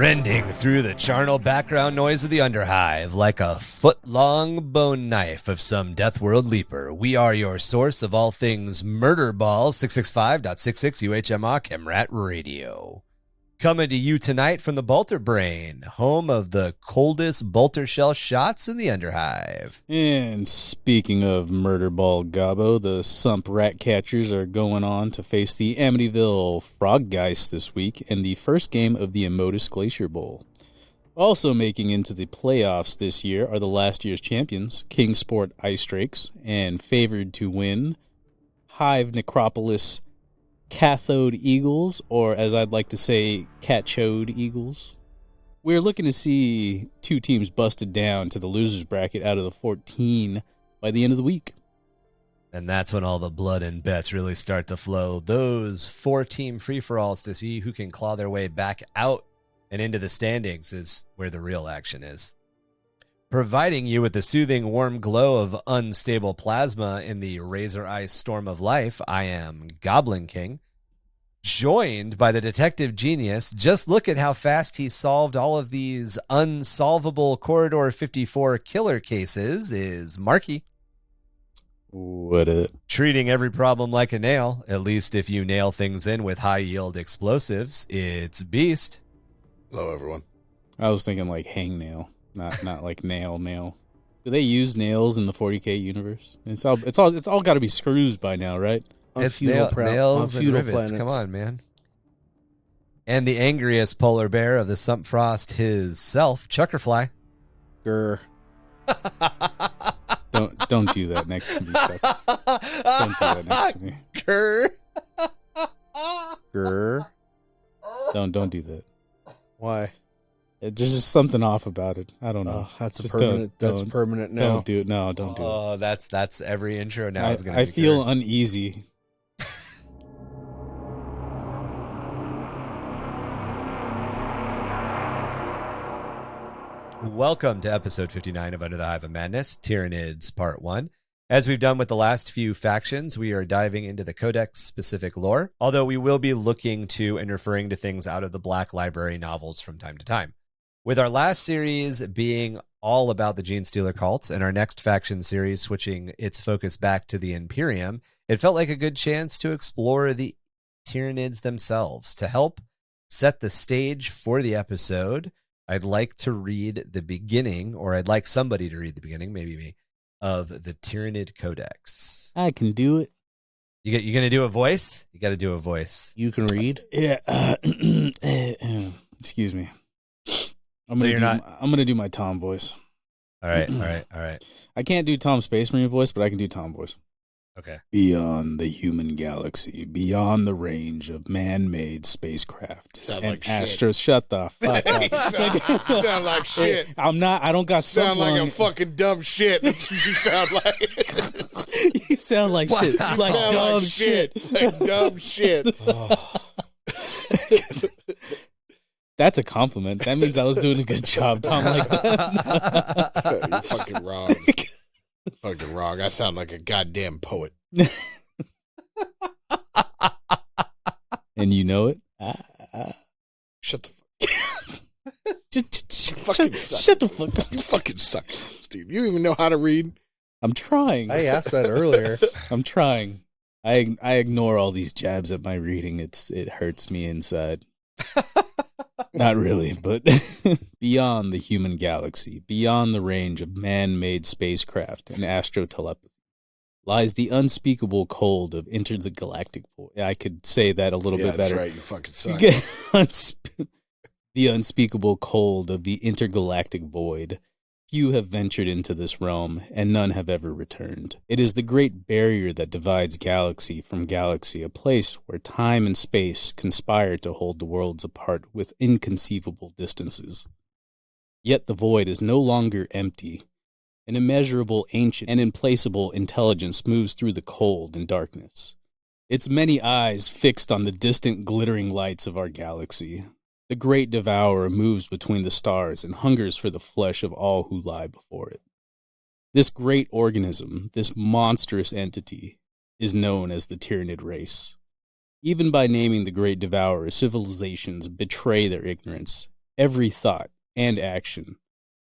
rending through the charnel background noise of the Underhive like a foot-long bone knife of some Death World Leaper. We are your source of all things Murder Ball 665.66 UHMR Chemrat Radio. Coming to you tonight from the Bolter Brain, home of the coldest bolter shell shots in the Underhive. And speaking of Murder Ball Gobbo, the Sump Rat Catchers are going on to face the Amityville Froggeist this week in the first game of the Emotus Glacier Bowl. Also making into the playoffs this year are the last year's champions, Kingsport Ice Drakes, and favored to win, Hive Necropolis Cathode Eagles, or as I'd like to say, Catchode Eagles. We're looking to see two teams busted down to the losers bracket out of the 14 by the end of the week. And that's when all the blood and bets really start to flow. Those 4-team free-for-alls to see who can claw their way back out and into the standings is where the real action is. Providing you with the soothing warm glow of unstable plasma in the razor ice storm of life, I am Goblin King, joined by the detective genius. Just look at how fast he solved all of these unsolvable Corridor 54 killer cases, is Marky. What a... Treating every problem like a nail, at least if you nail things in with high-yield explosives, it's Beast. Hello, everyone. I was thinking like hangnail. Not like nail. Do they use nails in the 40k universe? It's all got to be screws by now, right? It's nails and rivets. Planets. Come on, man. And the angriest polar bear of the Sump Frost himself, ChuckerFly. Grr. Don't do that next to me, Chuck. Don't do that next to me. Grr. Grr. Don't do that. Why? There's just something off about it. I don't know. That's Just permanent. don't- That's permanent now. Don't do it. No, don't do it. Oh, that's every intro now is going to I be feel grr. uneasy. Welcome to episode 59 of Under the Hive of Madness, Tyranids Part 1. As we've done with the last few factions, we are diving into the Codex-specific lore, although we will be looking to and referring to things out of the Black Library novels from time to time. With our last series being all about the Genestealer Cults and our next faction series switching its focus back to the Imperium, it felt like a good chance to explore the Tyranids themselves. To help set the stage for the episode, I'd like to read the beginning, or I'd like somebody to read the beginning, maybe me, of the Tyranid Codex. I can do it. You going to do a voice? You got to do a voice. You can read? Yeah. Excuse me. I'm So gonna do my Tom voice. All right. I can't do Tom Space Marine voice, but I can do Tom voice. Okay. Beyond the human galaxy, beyond the range of man-made spacecraft Sound and like shit. Astros. Shut the fuck up. Sound like shit. I don't got Sound like sublime- a fucking dumb shit. That's what you sound like. You sound like shit. Wow. Like Sound dumb like shit. Like dumb shit. That's a compliment. That means I was doing a good job, Tom. Like that. You're fucking wrong. Fucking wrong. I sound like a goddamn poet. And you know it. Shut the Shut suck. the fuck up. You fucking suck, Steve. You even know how to read? I'm trying. I asked that earlier. I'm trying. I ignore all these jabs at my reading. It hurts me inside. Not really, but beyond the human galaxy, beyond the range of man-made spacecraft and astro-telepathy, lies the unspeakable cold of intergalactic void. I could say that a little bit better. That's right. You fucking suck. The unspeakable cold of the intergalactic void. Few have ventured into this realm, and none have ever returned. It is the great barrier that divides galaxy from galaxy, a place where time and space conspire to hold the worlds apart with inconceivable distances. Yet the void is no longer empty. An immeasurable, ancient, and implacable intelligence moves through the cold and darkness, its many eyes fixed on the distant glittering lights of our galaxy. The Great Devourer moves between the stars and hungers for the flesh of all who lie before it. This great organism, this monstrous entity, is known as the Tyranid race. Even by naming the Great Devourer, civilizations betray their ignorance Every thought and action,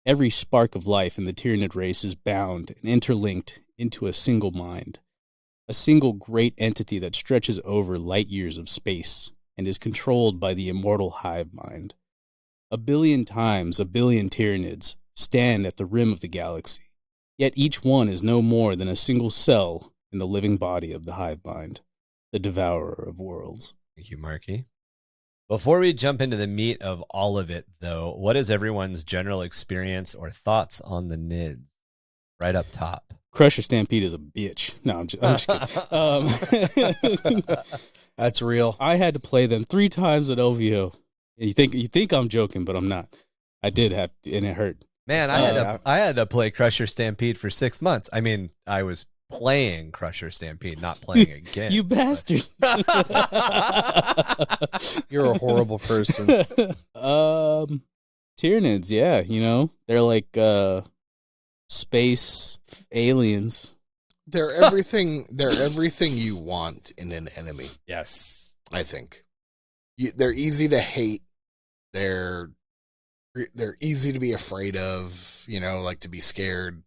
every spark of life in the Tyranid race is bound and interlinked into a single mind, a single great entity that stretches over light years of space and is controlled by the immortal Hive Mind. 1 billion times 1 billion Tyranids stand at the rim of the galaxy, yet each one is no more than a single cell in the living body of the Hive Mind, the devourer of worlds. Thank you, Marky. Before we jump into the meat of all of it, though, what is everyone's general experience or thoughts on the Nids? Right up top. Crusher Stampede is a bitch. No, I'm just kidding. That's real. I had to play them 3 times at LVO. You think I'm joking, but I'm not. I did have to, and it hurt. Man, I had to play Crusher Stampede for 6 months. I mean, I was playing Crusher Stampede, not playing again. You bastard. You're a horrible person. Tyranids, yeah, they're like space aliens. They're everything you want in an enemy. Yes. I think. They're easy to hate. They're easy to be afraid of, like to be scared.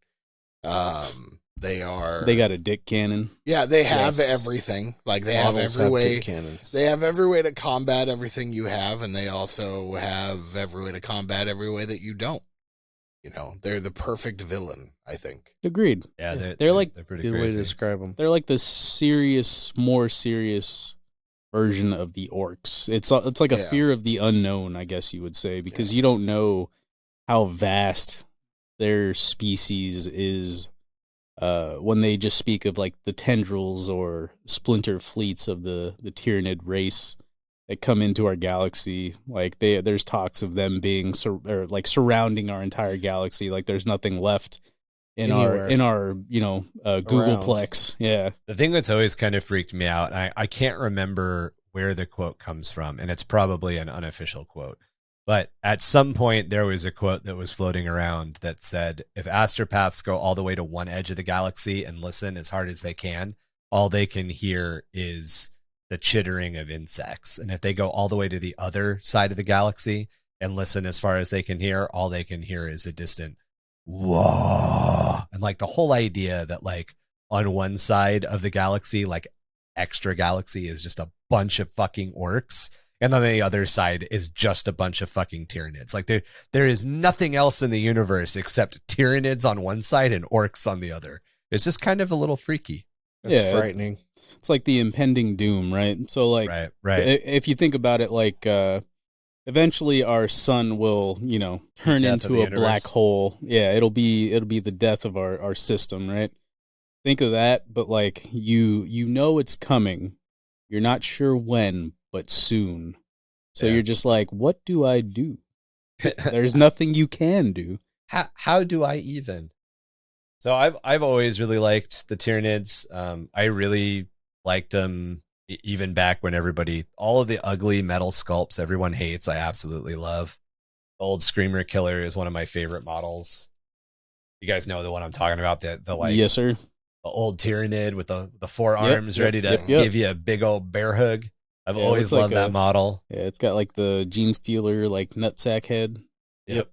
They got a dick cannon. Yeah, they have everything. Like they have every way. They have every way to combat everything you have, and they also have every way to combat every way that you don't. They're the perfect villain, I think. Agreed. Yeah, they're like pretty good crazy. way to describe them. They're like the more serious version of the orcs. It's like a fear of the unknown, I guess you would say, because you don't know how vast their species is. When they just speak of like the tendrils or splinter fleets of the Tyranid race that come into our galaxy, like there's talks of them being surrounding our entire galaxy. Like there's nothing left in our Googleplex. Yeah. The thing that's always kind of freaked me out, I can't remember where the quote comes from, and it's probably an unofficial quote. But at some point, there was a quote that was floating around that said, if astropaths go all the way to one edge of the galaxy and listen as hard as they can, all they can hear is the chittering of insects. And if they go all the way to the other side of the galaxy and listen as far as they can hear, all they can hear is a distant whoa. And like the whole idea that like on one side of the galaxy, like extra galaxy is just a bunch of fucking orcs. And then the other side is just a bunch of fucking Tyranids. Like there is nothing else in the universe except Tyranids on one side and orcs on the other. It's just kind of a little freaky. It's frightening. It's like the impending doom, right? So like, right. If you think about it, like eventually our sun will, turn into a black hole. Yeah, it'll be the death of our system, right? Think of that, but like you know it's coming. You're not sure when, but soon. So you're just like, what do I do? There's nothing you can do. How do I even? So I've always really liked the Tyranids. I really liked them even back when all of the ugly metal sculpts everyone hates, I absolutely love. The old Screamer Killer is one of my favorite models. You guys know the one I'm talking about, the like, yes, sir. The old Tyranid with the 4 arms ready to give you a big old bear hug. I've always loved that model. Yeah, it's got like the Genestealer like nutsack head. Yep.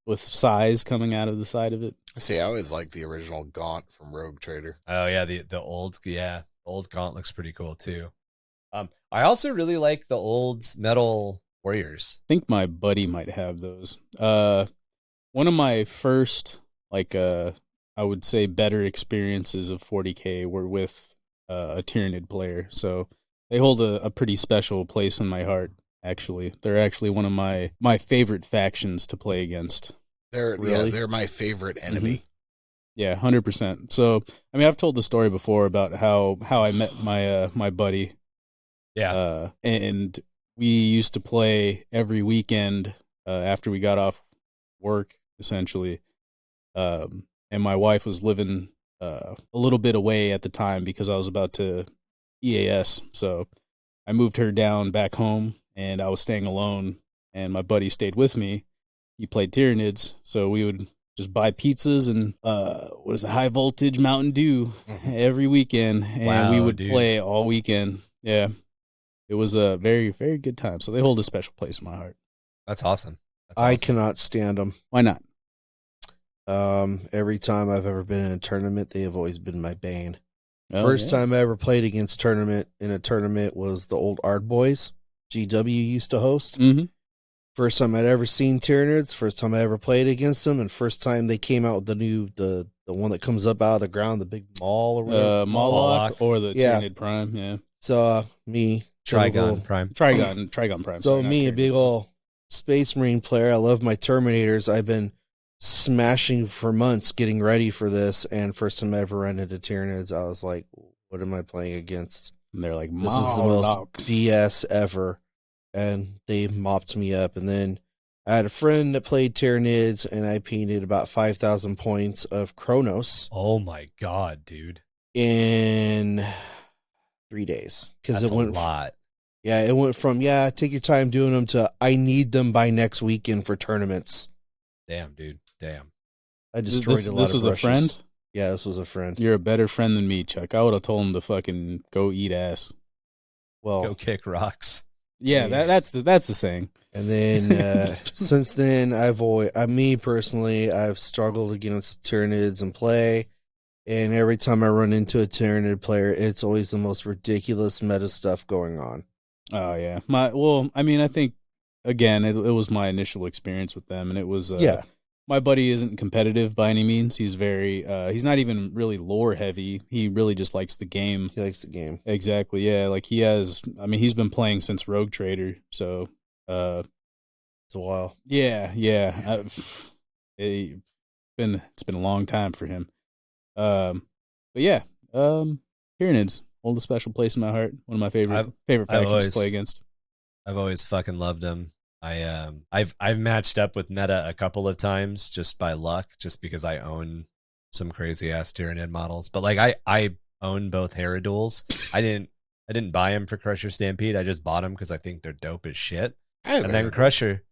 With size coming out of the side of it. I always liked the original Gaunt from Rogue Trader. Oh yeah, the old Gaunt looks pretty cool too. I also really like the old metal warriors. I think my buddy might have those. One of my first I would say better experiences of 40k were with a Tyranid player. So they hold a pretty special place in my heart, actually. They're actually one of my favorite factions to play against. They're my favorite enemy. Mm-hmm. Yeah, 100%. So, I mean, I've told the story before about how I met my buddy. Yeah. And we used to play every weekend after we got off work, essentially. And my wife was living a little bit away at the time because I was about to EAS. So I moved her down back home, and I was staying alone, and my buddy stayed with me. He played Tyranids, so we would just buy pizzas and high voltage Mountain Dew every weekend, and we would play all weekend. Yeah, it was a very, very good time. So they hold a special place in my heart. That's awesome. That's I awesome. cannot stand them. Why not? Every time I've ever been in a tournament, they have always been my bane. Oh, First yeah. time I ever played against in a tournament was the old Ard Boys. GW used to host. Mm-hmm. First time I'd ever seen Tyranids. First time I ever played against them, and first time they came out with the one that comes up out of the ground, the big maul or whatever. Moloch or the Yeah. Tyranid Prime, yeah. So me, Trigon Prime. Trigon Prime. So sorry, not me, a Tyranid. big old Space Marine player. I love my Terminators. I've been smashing for months getting ready for this, and first time I ever ran into Tyranids, I was like, what am I playing against? And they're like, This is the most Moloch. BS ever. And they mopped me up. And then I had a friend that played Tyranids, and I painted about 5,000 points of Kronos Oh my god, dude. in 3 days. Because That's it went a lot. Yeah, it went from, take your time doing them to I need them by next weekend for tournaments. Damn, dude. Damn. I destroyed a lot This of was brushes. a friend? Yeah, this was a friend. You're a better friend than me, Chuck. I would have told him to fucking go eat ass. Well, Go kick rocks. Yeah, Yeah. that's the saying. and then since then, me personally, I've struggled against Tyranids in play. And every time I run into a Tyranid player, it's always the most ridiculous meta stuff going on. Oh yeah. I think again, it was my initial experience with them, and it was my buddy isn't competitive by any means. He's very he's not even really lore heavy. He really just likes the game. He likes the game. Exactly. Yeah, like he's been playing since Rogue Trader, so It's a while. yeah. It's been a long time for him. But yeah, Tyranids hold a special place in my heart. One of my favorite factions to play against. I've always fucking loved them. I've matched up with meta a couple of times just by luck, just because I own some crazy ass Tyranid models. But like I own both Heradules. I didn't buy them for Crusher Stampede. I just bought them because I think they're dope as shit. And then Crusher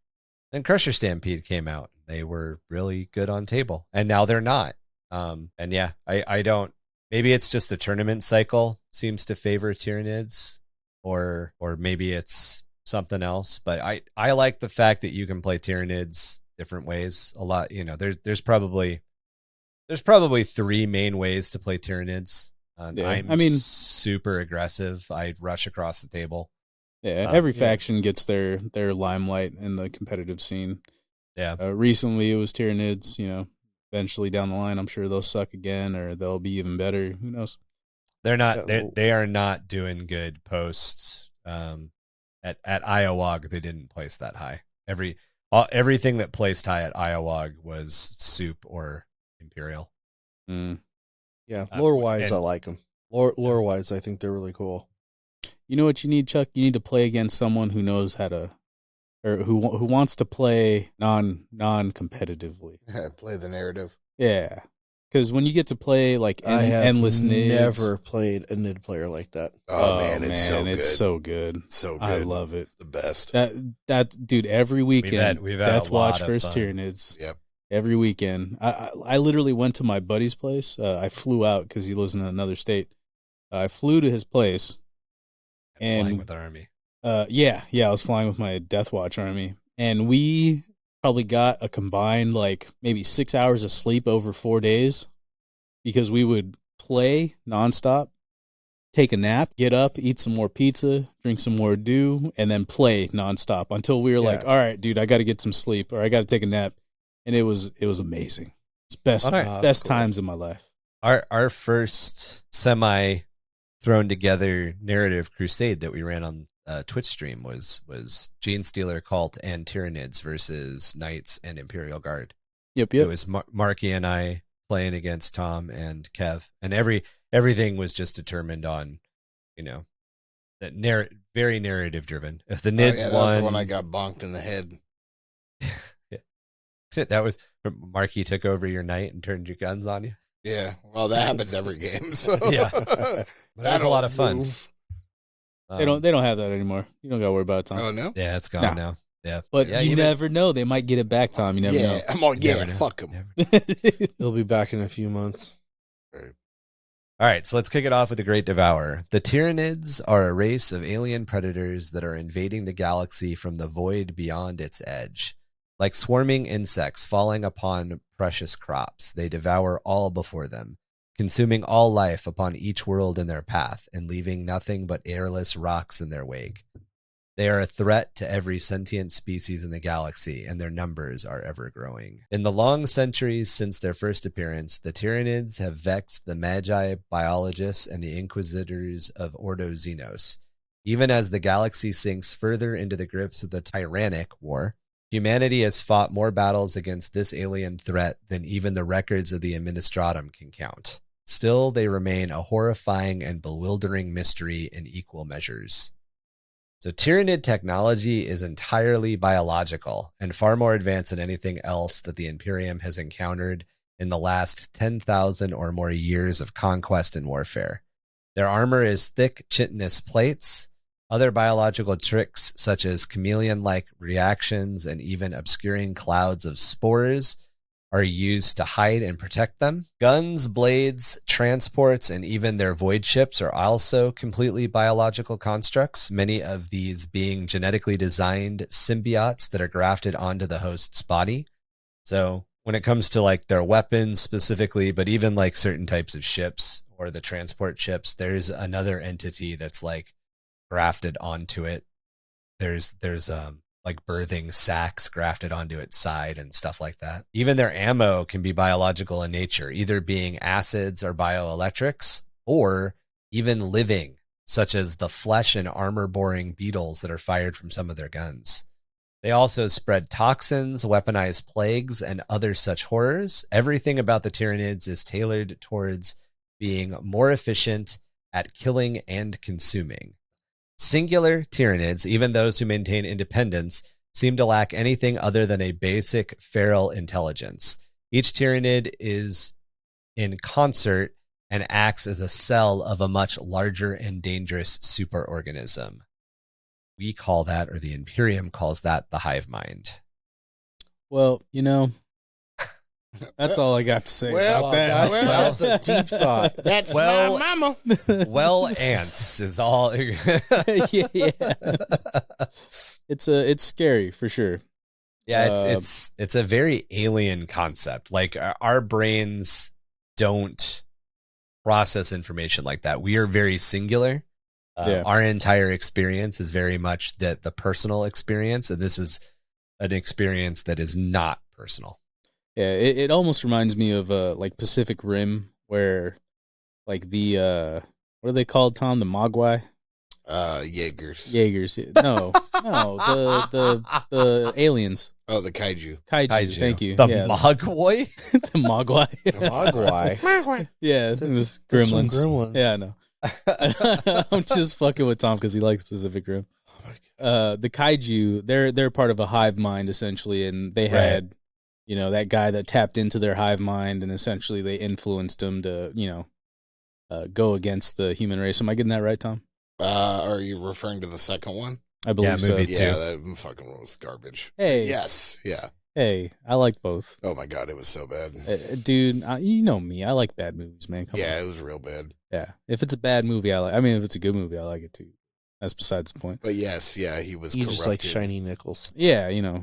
Stampede came out. They were really good on table, and now they're not. And yeah, I don't. Maybe it's just the tournament cycle seems to favor Tyranids, or maybe it's something else. But I like the fact that you can play Tyranids different ways a lot. You know, there's probably 3 main ways to play Tyranids. I'm super aggressive. I rush across the table. Yeah, every faction gets their limelight in the competitive scene. Yeah. Recently it was Tyranids, eventually down the line I'm sure they'll suck again or they'll be even better. Who knows? They're not they are not doing good posts. At Iowag they didn't place that high. Everything that placed high at Iowag was Soup or Imperial. Mm. Yeah, lore-wise, I like them. Lore-wise, I think they're really cool. You know what you need, Chuck? You need to play against someone who knows how to, or who wants to play non-competitively. Yeah, play the narrative. Yeah, because when you get to play like endless nids, never played a nid player like that. Oh man, it's so good. So good. I love it. It's the best. That dude, every weekend, we've had Death a lot Watch of versus fun. Tyranids. Yep. Every weekend. I literally went to my buddy's place. I flew out because he lives in another state. I flew to his place. And flying with the army. I was flying with my Death Watch army. And we probably got a combined like maybe 6 hours of sleep over 4 days because we would play nonstop, take a nap, get up, eat some more pizza, drink some more dew, and then play nonstop until we were like, all right, dude, I got to get some sleep or I got to take a nap. And it was amazing. It's best times in my life. Our first semi thrown together narrative crusade that we ran on Twitch stream was Genestealer Cult and Tyranids versus Knights and Imperial Guard. Yep. It was Marky and I playing against Tom and Kev, and everything was just determined on, that very narrative driven. If the Nids won, that was the one I got bonked in the head. That was Marky took over your night and turned your guns on you. Yeah, well, that happens every game. So yeah, that was a lot of fun. They don't have that anymore. You don't got to worry about it, Tom. Oh no, yeah, it's gone now. Yeah, but you never know. They might get it back, Tom. You never know. I'm all fuck them. He'll be back in a few months. All right, so let's kick it off with the Great Devourer. The Tyranids are a race of alien predators that are invading the galaxy from the void beyond its edge. Like swarming insects falling upon precious crops, they devour all before them, consuming all life upon each world in their path, and leaving nothing but airless rocks in their wake. They are a threat to every sentient species in the galaxy, and their numbers are ever growing. In the long centuries since their first appearance, the Tyranids have vexed the Magi biologists and the Inquisitors of Ordo Xenos. Even as the galaxy sinks further into the grips of the Tyrannic War, humanity has fought more battles against this alien threat than even the records of the Administratum can count. Still, they remain a horrifying and bewildering mystery in equal measures. So Tyranid technology is entirely biological and far more advanced than anything else that the Imperium has encountered in the last 10,000 or more years of conquest and warfare. Their armor is thick chitinous plates. Other biological tricks such as chameleon-like reactions and even obscuring clouds of spores are used to hide and protect them. Guns, blades, transports, and even their void ships are also completely biological constructs, many of these being genetically designed symbiotes that are grafted onto the host's body. So when it comes to like their weapons specifically, but even like certain types of ships or the transport ships, there's another entity that's like grafted onto it. There's like birthing sacs grafted onto its side and stuff like that. Even their ammo can be biological in nature, either being acids or bioelectrics, or even living, such as the flesh and armor-boring beetles that are fired from some of their guns. They also spread toxins, weaponize plagues, and other such horrors. Everything about the Tyranids is tailored towards being more efficient at killing and consuming. Singular Tyranids, even those who maintain independence, seem to lack anything other than a basic feral intelligence. Each Tyranid is in concert and acts as a cell of a much larger and dangerous superorganism. We call that, or the Imperium calls that, the Hive Mind. Well, you know, that's all I got to say about that. That's a deep thought. That's my mama. Well, ants is all. Yeah. It's scary for sure. Yeah, it's a very alien concept. Like our brains don't process information like that. We are very singular. Our entire experience is very much the personal experience, and this is an experience that is not personal. Yeah, it almost reminds me of like Pacific Rim, where like the what are they called, Tom? The Mogwai? Jaegers. No, the aliens. Oh, the kaiju. Kaiju. Thank you. The Mogwai? The Mogwai. The Mogwai. Yeah, this Gremlins. Gremlins. Yeah, I know. I'm just fucking with Tom because he likes Pacific Rim. The kaiju, they're part of a hive mind essentially, and they had, you know, that guy that tapped into their hive mind, and essentially they influenced him to, you know, go against the human race. Am I getting that right, Tom? Are you referring to the second one? I believe so. movie 2. Yeah, that fucking one was garbage. Hey. Yes. Yeah. Hey, I like both. Oh my god, it was so bad. Dude, you know me. I like bad movies, man. Come on. It was real bad. Yeah. If it's a bad movie, I mean, if it's a good movie, I like it too. That's besides the point. But yes, yeah, he was You corrupted. just like shiny nickels. Yeah, you know,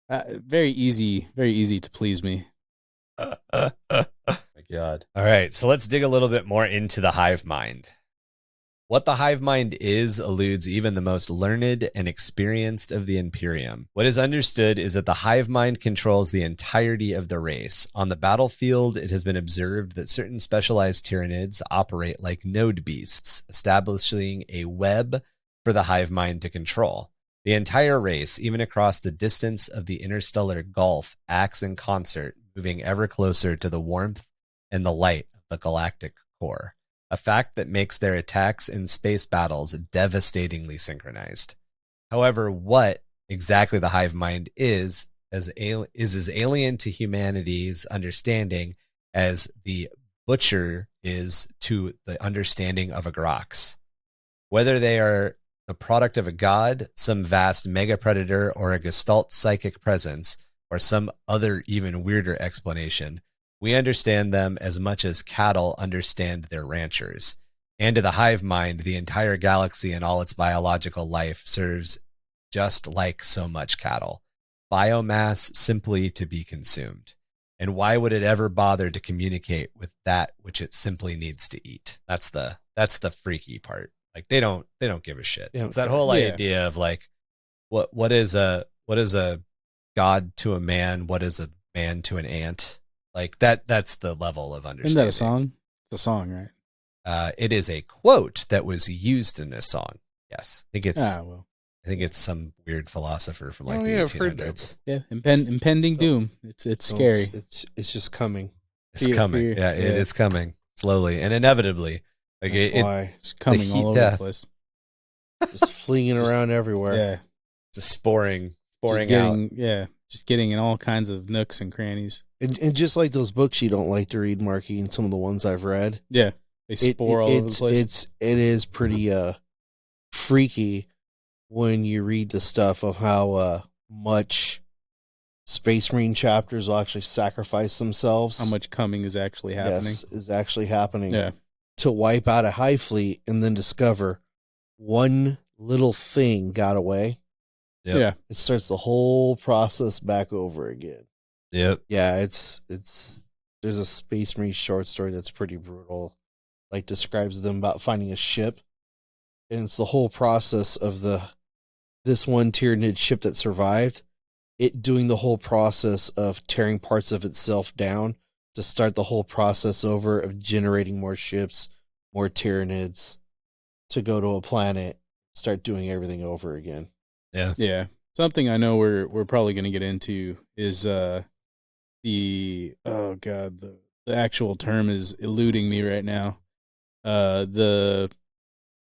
very easy to please me. My God. All right, so let's dig a little bit more into the hive mind. What the hive mind is eludes even the most learned and experienced of the Imperium. What is understood is that the hive mind controls the entirety of the race. On the battlefield, it has been observed that certain specialized Tyranids operate like node beasts, establishing a web for the hive mind to control. The entire race, even across the distance of the interstellar gulf, acts in concert, moving ever closer to the warmth and the light of the galactic core. A fact that makes their attacks in space battles devastatingly synchronized. However, what exactly the hive mind is as alien to humanity's understanding as the butcher is to the understanding of a Grox. Whether they are the product of a god, some vast mega predator, or a gestalt psychic presence, or some other even weirder explanation, we understand them as much as cattle understand their ranchers. And to the hive mind, the entire galaxy and all its biological life serves just like so much cattle. biomass simply to be consumed. And why would it ever bother to communicate with that which it simply needs to eat? That's the freaky part. Like they don't give a shit. It's that whole idea of like, what is a god to a man? What is a man to an ant? Like that's the level of understanding. Isn't that a song? It's a song, right? It is a quote that was used in a song. Yes. I think it's some weird philosopher from like the 1800s. Yeah, impending doom. It's scary. It's just coming. It's coming. Yeah, it is coming slowly and inevitably. Like it's coming all over the place. Just flinging around everywhere. Yeah, just sporing out. Yeah, just getting in all kinds of nooks and crannies. And just like those books you don't like to read, Marky, and some of the ones I've read. Yeah, they spore all over the place. It is pretty freaky when you read the stuff of how much Space Marine chapters will actually sacrifice themselves. How much coming is actually happening. Yes, is actually happening. Yeah. To wipe out a Hive fleet and then discover one little thing got away. Yep. Yeah. It starts the whole process back over again. Yep. Yeah, it's there's a Space Marine short story that's pretty brutal. Like describes them about finding a ship. And it's the whole process of this one Tyranid ship that survived, it doing the whole process of tearing parts of itself down to start the whole process over of generating more ships, more Tyranids to go to a planet, start doing everything over again. Yeah. Yeah. Something I know we're probably going to get into is the actual term is eluding me right now. The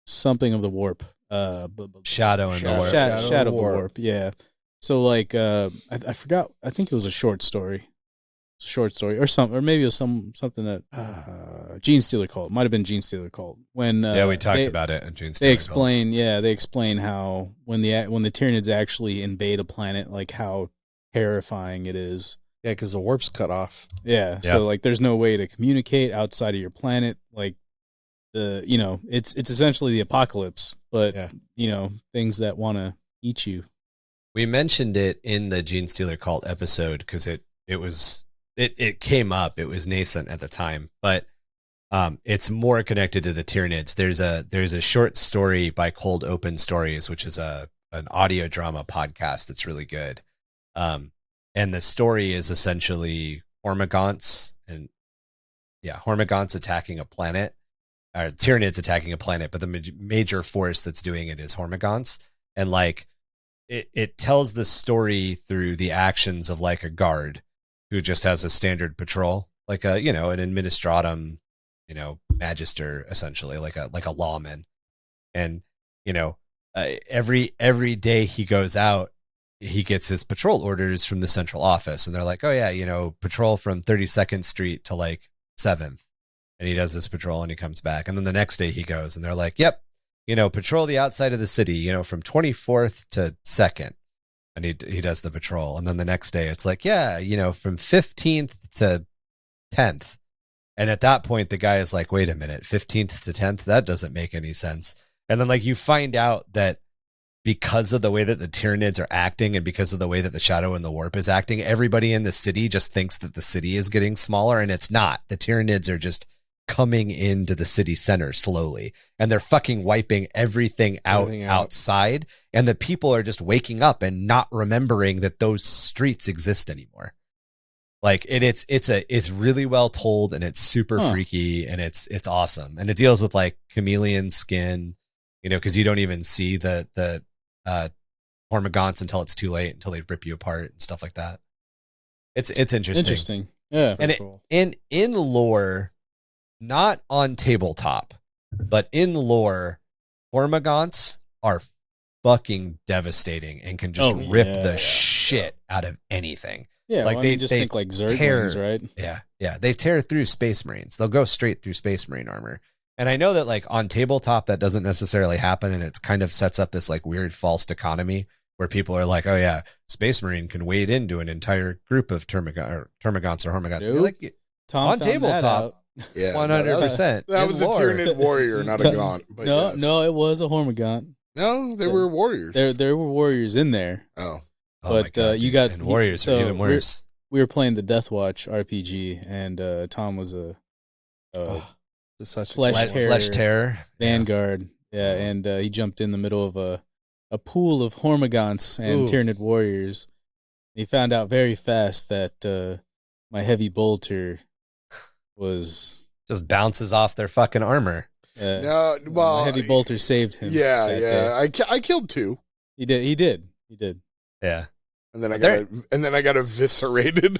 something of the warp. Shadow in the warp. Shadow of the warp. Yeah. So like I forgot. I think it was a short story, or something, or maybe it was something that Genestealer Cult. It might have been Genestealer Cult. When we talked about it in Genestealer They explain, Cult. They explain how when the Tyranids actually invade a planet, like how terrifying it is. Yeah, because the warp's cut off. Yeah. So like, there's no way to communicate outside of your planet. Like it's essentially the apocalypse, but things that want to eat you. We mentioned it in the Genestealer Cult episode because it came up. It was nascent at the time, but it's more connected to the Tyranids. There's a short story by Cold Open Stories, which is an audio drama podcast that's really good. And the story is essentially Hormagaunts attacking a planet. Tyranids attacking a planet, but the major force that's doing it is Hormagaunts. And like it tells the story through the actions of like a guard who just has a standard patrol, like an administratum, magister, essentially, like a lawman. And every day he goes out, he gets his patrol orders from the central office, and they're like, oh yeah, patrol from 32nd Street to like 7th. And he does this patrol and he comes back. And then the next day he goes and they're like, yep, patrol the outside of the city, from 24th to 2nd. And he does the patrol. And then the next day it's like, yeah, from 15th to 10th. And at that point, the guy is like, wait a minute, 15th to 10th? That doesn't make any sense. And then like you find out that because of the way that the Tyranids are acting and because of the way that the Shadow and the Warp is acting, everybody in the city just thinks that the city is getting smaller, and it's not. The Tyranids are just coming into the city center slowly, and they're fucking wiping everything out outside, and the people are just waking up and not remembering that those streets exist anymore. Like it's really well told, and it's super freaky, and it's awesome, and it deals with like chameleon skin, because you don't even see the Hormagaunts until it's too late, until they rip you apart and stuff like that. It's interesting. Yeah, and cool. in lore. Not on tabletop, but in lore, Hormagaunts are fucking devastating and can just rip the shit out of anything. Yeah, like they think like Zerglings, right? Yeah, they tear through Space Marines. They'll go straight through Space Marine armor. And I know that like on tabletop that doesn't necessarily happen, and it kind of sets up this like weird false dichotomy where people are like, oh yeah, Space Marine can wade into an entire group of Termagants or Hormagaunts. You're like, Tom on tabletop. Yeah, 100%. That was a Tyranid warrior, not a gaunt. But no, it was a Hormagaunt. No, they were warriors. There were warriors in there. Oh, Oh my God, you got and warriors are even worse. We were playing the Death Watch RPG, and Tom was a flesh terror vanguard. Yeah, and he jumped in the middle of a pool of Hormagaunts and Tyranid warriors. He found out very fast that my heavy bolter was just bounces off their fucking armor. No, well, my heavy bolter saved him. Yeah. I killed 2. He did. Yeah, and then I got eviscerated.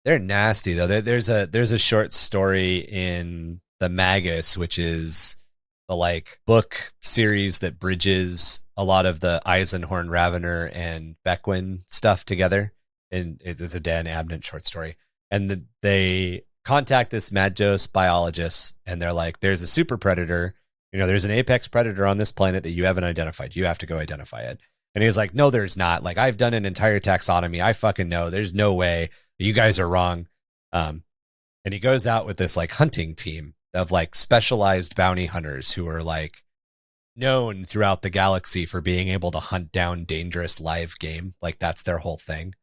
They're nasty though. There's a short story in the Magus, which is the like book series that bridges a lot of the Eisenhorn Ravener and Beckwin stuff together. And it's a Dan Abnett short story. And they contact this Magos biologist, and they're like, there's a super predator. There's an apex predator on this planet that you haven't identified. You have to go identify it. And he's like, no, there's not. Like, I've done an entire taxonomy. I fucking know. There's no way. You guys are wrong. And he goes out with this like hunting team of like specialized bounty hunters who are like known throughout the galaxy for being able to hunt down dangerous live game. Like, that's their whole thing.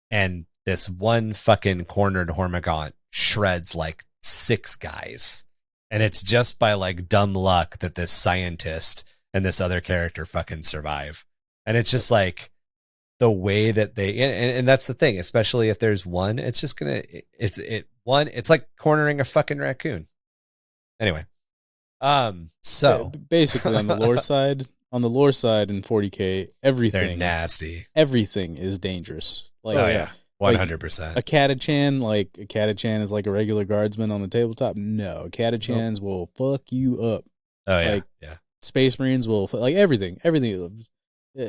And this one fucking cornered Hormagaunt shreds like 6 guys. And it's just by like dumb luck that this scientist and this other character fucking survive. And it's just like the way that they, and that's the thing, especially if there's one, it's just gonna, it's like cornering a fucking raccoon. Anyway. So basically on the lore side in 40k, everything, they're nasty. Everything is dangerous. Like, 100%. A Catachan is like a regular guardsman on the tabletop. No, Catachans will fuck you up. Oh yeah, like, Space Marines will like everything.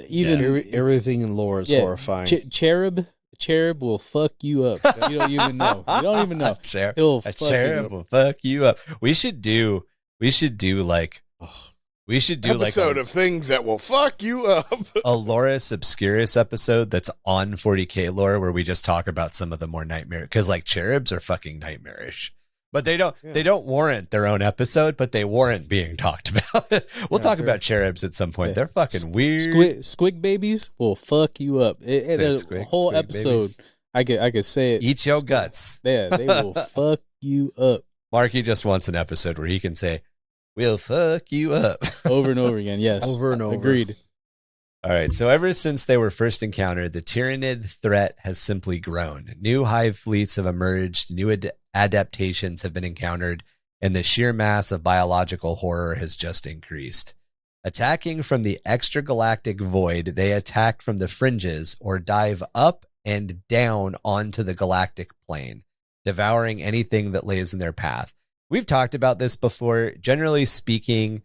Even everything in lore is horrifying. Cherub will fuck you up. You don't even know. A cherub will fuck you up. We should do episode of things that will fuck you up. A Loris Obscurus episode that's on 40k lore where we just talk about some of the more nightmare, because like cherubs are fucking nightmarish. But they don't warrant their own episode, but they warrant being talked about. We'll talk about cherubs at some point. They're fucking weird. Squig babies will fuck you up. There's a whole episode. Babies. I could say it. Eat your guts. Yeah, they will fuck you up. Marky just wants an episode where he can say, "We'll fuck you up." Over and over again. Yes. Over and over. Agreed. All right. So ever since they were first encountered, the Tyranid threat has simply grown. New Hive Fleets have emerged. New adaptations have been encountered, and the sheer mass of biological horror has just increased. Attacking from the extragalactic void, they attack from the fringes or dive up and down onto the galactic plane, devouring anything that lays in their path. We've talked about this before. Generally speaking,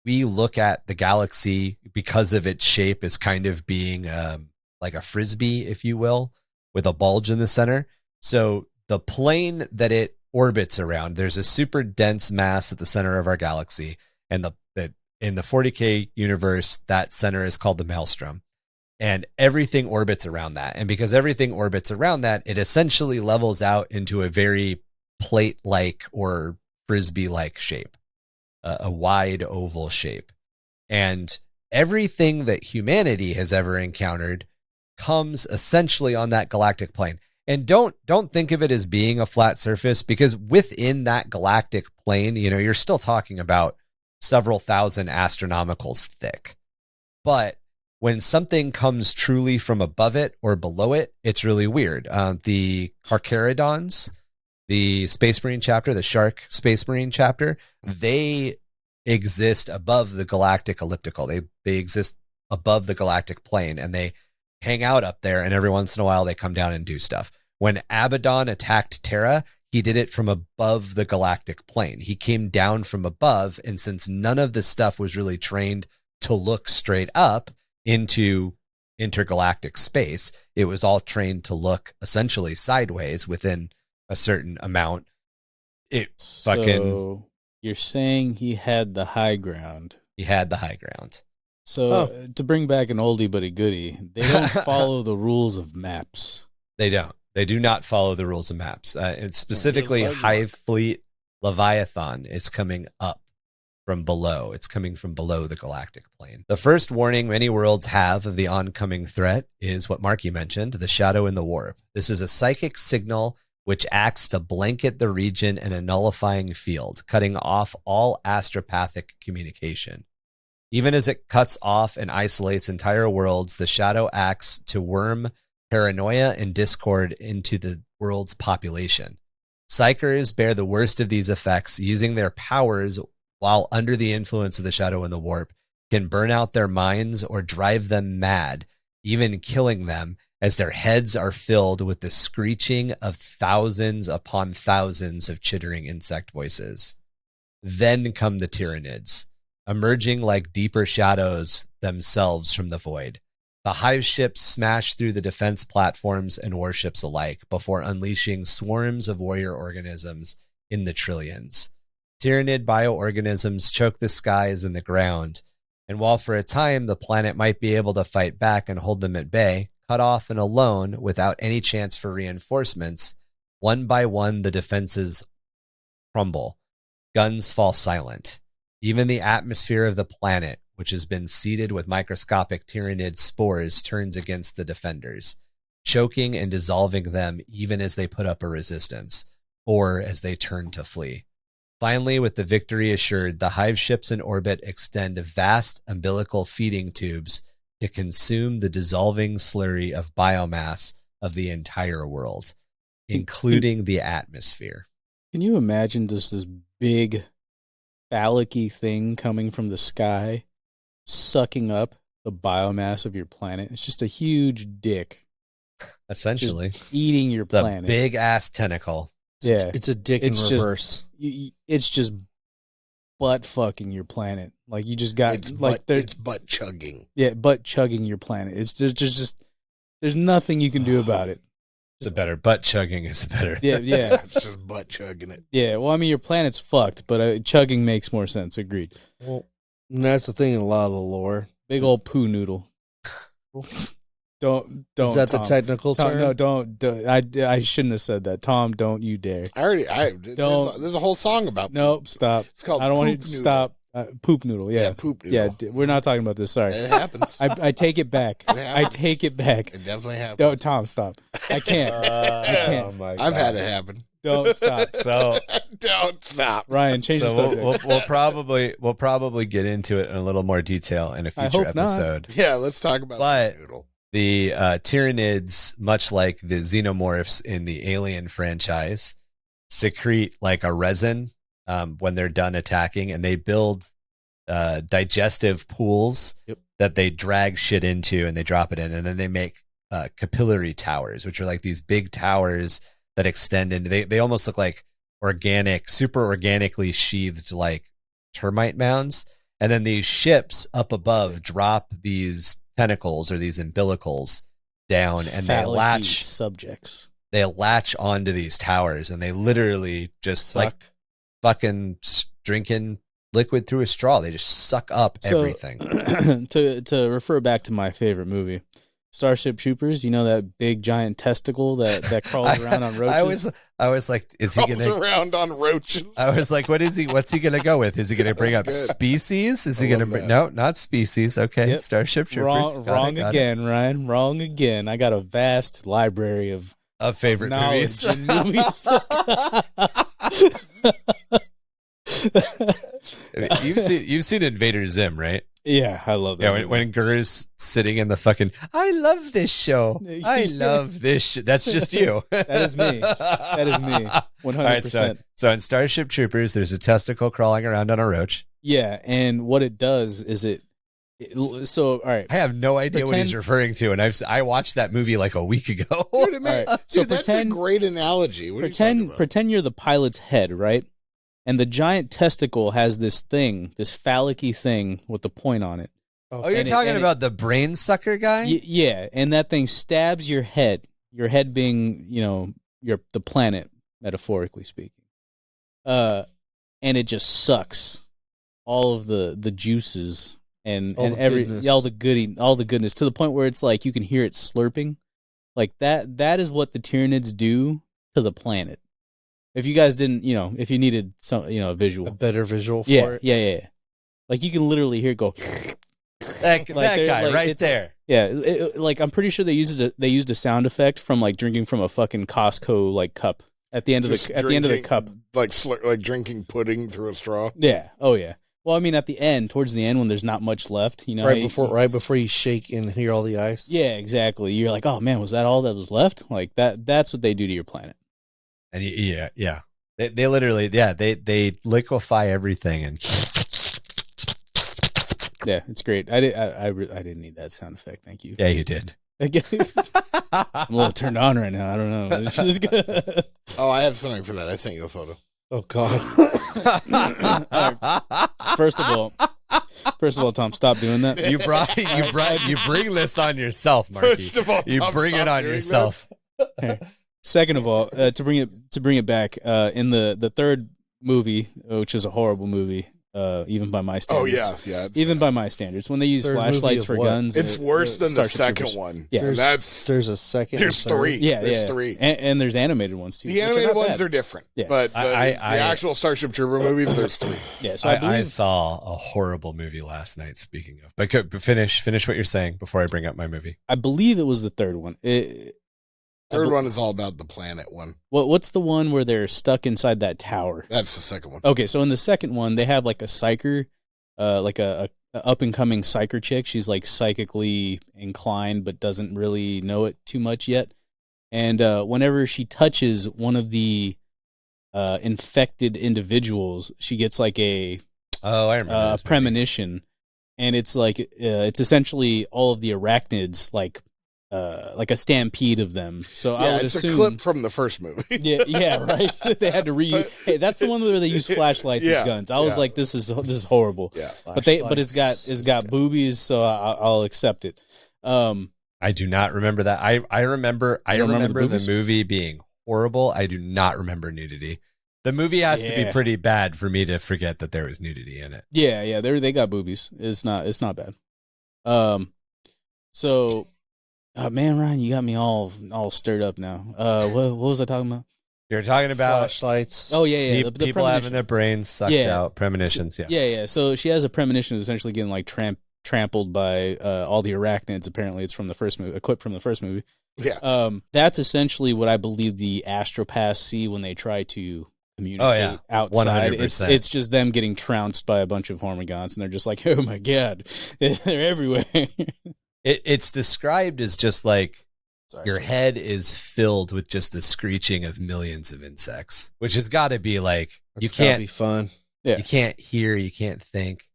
we look at the galaxy because of its shape as kind of being like a frisbee, if you will, with a bulge in the center. So the plane that it orbits around, there's a super dense mass at the center of our galaxy. And in the 40k universe, that center is called the Maelstrom. And everything orbits around that. And because everything orbits around that, it essentially levels out into a very plate-like or frisbee-like shape, a wide oval shape. And everything that humanity has ever encountered comes essentially on that galactic plane. And don't think of it as being a flat surface, because within that galactic plane, you're still talking about several thousand astronomicals thick. But when something comes truly from above it or below it, it's really weird. The Carcharodons, the Space Marine chapter, the Shark Space Marine chapter, they exist above the galactic elliptical. They exist above the galactic plane, and they hang out up there, and every once in a while they come down and do stuff. When Abaddon attacked Terra, he did it from above the galactic plane. He came down from above, and since none of this stuff was really trained to look straight up into intergalactic space, it was all trained to look essentially sideways within a certain amount. So you're saying he had the high ground. He had the high ground. So to bring back an oldie but a goodie, they don't follow the rules of maps. They don't. They do not follow the rules of maps. And specifically, Hive Fleet Leviathan is coming up from below. It's coming from below the galactic plane. The first warning many worlds have of the oncoming threat is what Marky mentioned, the shadow in the warp. This is a psychic signal which acts to blanket the region in a nullifying field, cutting off all astropathic communication. Even as it cuts off and isolates entire worlds, the shadow acts to worm paranoia and discord into the world's population. Psychers bear the worst of these effects, using their powers while under the influence of the shadow in the warp, can burn out their minds or drive them mad, even killing them, as their heads are filled with the screeching of thousands upon thousands of chittering insect voices. Then come the Tyranids, emerging like deeper shadows themselves from the void. The Hive Ship smash through the defense platforms and warships alike before unleashing swarms of warrior organisms in the trillions. Tyranid bioorganisms choke the skies and the ground, and while for a time the planet might be able to fight back and hold them at bay, cut off and alone without any chance for reinforcements, one by one the defenses crumble. Guns fall silent. Even the atmosphere of the planet, which has been seeded with microscopic Tyranid spores, turns against the defenders, choking and dissolving them even as they put up a resistance, or as they turn to flee. Finally, with the victory assured, the Hive ships in orbit extend vast umbilical feeding tubes to consume the dissolving slurry of biomass of the entire world, including the atmosphere. Can you imagine just this big phallic-y thing coming from the sky, sucking up the biomass of your planet? It's just a huge dick. Essentially. Just eating your planet. The big-ass tentacle. Yeah. It's a dick in reverse. It's just butt fucking your planet. Like you just got it's butt chugging. Yeah, butt chugging your planet. It's just there's nothing you can do about it. It's a better butt chugging is better. Yeah. It's just butt chugging it. Yeah, well, I mean, your planet's fucked, but chugging makes more sense. Agreed. Well, that's the thing in a lot of the lore. Big old poo noodle. Don't. Is that Tom. the technical term? No, don't. I shouldn't have said that. Tom, don't you dare. There's a whole song about. Nope, stop. It's called. I don't want you to stop. Poop noodle. Yeah, poop noodle. Yeah, we're not talking about this. Sorry. It happens. I take it back. I take it back. It definitely happens. Don't, Tom, stop. I can't. I can't. Oh my God. I've had it happen. Don't stop. So don't stop. Ryan, change the subject. We'll probably get into it in a little more detail in a future episode. Yeah, let's talk about but noodle. The Tyranids, much like the xenomorphs in the Alien franchise, secrete like a resin when they're done attacking, and they build digestive pools that they drag shit into and they drop it in, and then they make capillary towers, which are like these big towers that extend into, they almost look like super organically sheathed like termite mounds. And then these ships up above drop these tentacles or these umbilicals down, and they latch onto these towers, and they literally just like fucking drinking liquid through a straw. They just suck up everything. To refer back to my favorite movie, Starship Troopers, you know that big giant testicle that crawls around on roaches? I was like, is he gonna around on roaches? I was like, what's he gonna go with? Is he gonna bring up species? Is he gonna bring no, not species. Okay. Yep. Starship Troopers. Wrong again, Ryan. Wrong again. I got a vast library of favorite movies. You've seen Invader Zim, right? Yeah, I love that. Yeah, when Gur's sitting in the fucking, I love this show. I love this show. That's just you. That is me. 100%. Right, so in Starship Troopers, there's a testicle crawling around on a roach. Yeah, and what it does is all right. I have no idea what he's referring to, and I watched that movie like a week ago. That's a great analogy. Pretend you're the pilot's head, right? And the giant testicle has this phallic-y thing with the point on it. Oh, you're talking about the brain sucker guy? Yeah, and that thing stabs your head. Your head being, the planet, metaphorically speaking. And it just sucks all of the juices and all the goodness to the point where it's like you can hear it slurping. Like that is what the Tyranids do to the planet. If you guys didn't, if you needed some, a visual. A better visual for it? Yeah. Like you can literally hear it go. That guy right there. Yeah, like I'm pretty sure they used a sound effect from like drinking from a fucking Costco like cup at the end of the cup, like drinking pudding through a straw. Yeah. Oh yeah. Well, I mean, towards the end when there's not much left, right before you shake and hear all the ice. Yeah, exactly. You're like, oh man, was that all that was left? Like that's what they do to your planet. And yeah. They literally, they liquefy everything and. Yeah, it's great. I didn't need that sound effect. Thank you. Yeah, you did. I'm a little turned on right now. I don't know. It's just good. Oh, I have something for that. I sent you a photo. Oh God. First of all, Tom, stop doing that. You bring this on yourself, Marky. First of all, you Tom, bring it on yourself. Second of all, to bring it back, in the third movie, which is a horrible movie, even by my standards. Oh yeah. Even by my standards, when they use flashlights for guns, it's worse than the second Troopers. one. Yeah, there's a second. There's three. Yeah, there's three, and there's animated ones too. The animated ones bad. are different. Yeah. But the actual Starship Trooper movies, there's three. Yeah, so I saw a horrible movie last night. Speaking of, but finish what you're saying before I bring up my movie. I believe it was the third one. Third one is all about the planet one. What's the one where they're stuck inside that tower? That's the second one. Okay, so in the second one, they have like a psyker, like a up and coming psyker chick. She's like psychically inclined, but doesn't really know it too much yet. And whenever she touches one of the infected individuals, she gets like I remember premonition, and it's like it's essentially all of the arachnids like a stampede of them. So I would assume it's a clip from the first movie. yeah, right. They had to Hey, that's the one where they use flashlights as guns. I was like, this is horrible. Yeah, but it's got boobies, so I'll accept it. I do not remember that. I remember the movie being horrible. I do not remember nudity. The movie has to be pretty bad for me to forget that there was nudity in it. Yeah, they got boobies. It's not bad. So. Man, Ryan, you got me all stirred up now. What was I talking about? You're talking about flashlights. Oh yeah. The people having their brains sucked out, premonitions. Yeah. So she has a premonition of essentially getting like trampled by all the arachnids. Apparently, it's from the first movie. A clip from the first movie. Yeah. That's essentially what I believe the astropaths see when they try to communicate outside. 100%. It's just them getting trounced by a bunch of hormigons, and they're just like, oh my god, they're everywhere. It's described as just like your head is filled with just the screeching of millions of insects, which has got to be like you can't be fun. Yeah. You can't hear, you can't think.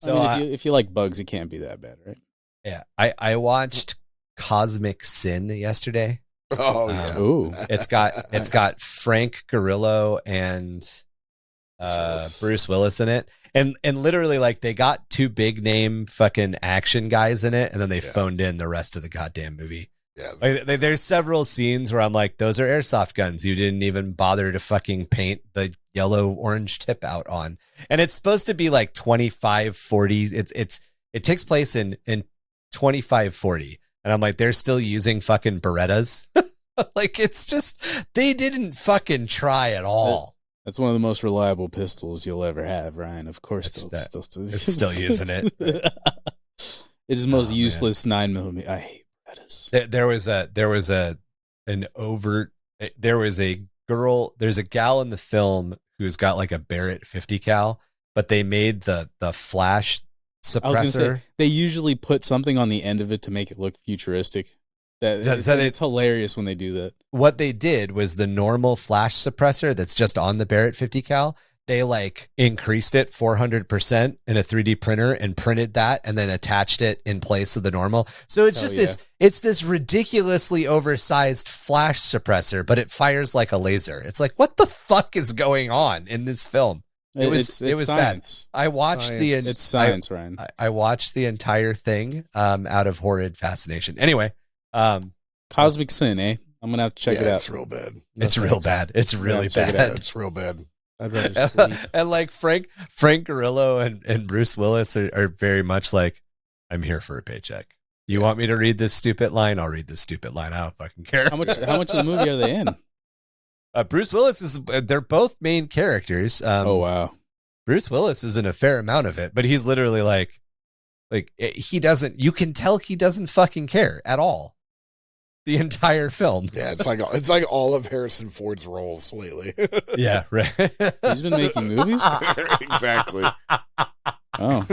So I mean, if you like bugs, it can't be that bad, right? Yeah, I watched Cosmic Sin yesterday. Oh yeah, ooh. It's got Frank Grillo and Bruce Willis in it. And literally, like, they got two big name fucking action guys in it, and then they phoned in the rest of the goddamn movie. Yeah, like, there's several scenes where I'm like, those are airsoft guns. You didn't even bother to fucking paint the yellow orange tip out on. And it's supposed to be like 2540. It takes place in 2540, and I'm like, they're still using fucking Berettas. Like, it's just they didn't fucking try at all. That's one of the most reliable pistols you'll ever have, Ryan. Of course, it's still using it. It is the most useless 9mm. I hate Berettas. There's a gal in the film who's got like a Barrett 50 cal, but they made the flash suppressor. I was gonna say, they usually put something on the end of it to make it look futuristic. It's hilarious when they do that. What they did was the normal flash suppressor that's just on the Barrett 50 cal. They like increased it 400% in a 3D printer and printed that and then attached it in place of the normal. So it's this ridiculously oversized flash suppressor, but it fires like a laser. It's like, what the fuck is going on in this film? It was science. Bad. I watched it's science, Ryan. I watched the entire thing out of horrid fascination. Anyway, Cosmic Sin, eh? I'm gonna have to check it out. It's real bad. It's real bad. It's really bad. It's real bad. I'd rather sleep. And like Frank Grillo and Bruce Willis are very much like, I'm here for a paycheck. You want me to read this stupid line? I'll read this stupid line. I don't fucking care. How much of the movie are they in? Bruce Willis they're both main characters. Oh wow. Bruce Willis is in a fair amount of it, but he's literally like he doesn't, you can tell he doesn't fucking care at all. The entire film. Yeah, it's like all of Harrison Ford's roles lately. Yeah, right. He's been making movies? Exactly. Oh.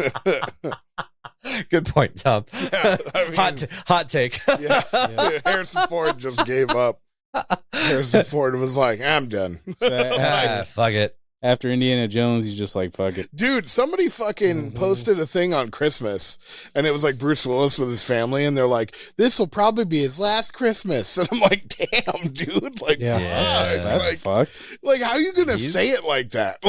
Good point, Tom. Yeah, I mean, hot take. Yeah. Harrison Ford just gave up. Harrison Ford was like, I'm done. Fuck it. After Indiana Jones, he's just like, fuck it. Dude, somebody fucking posted a thing on Christmas, and it was like Bruce Willis with his family, and they're like, this will probably be his last Christmas. And I'm like, damn, dude. Like, That's like, fucked. Like, how are you going to say it like that?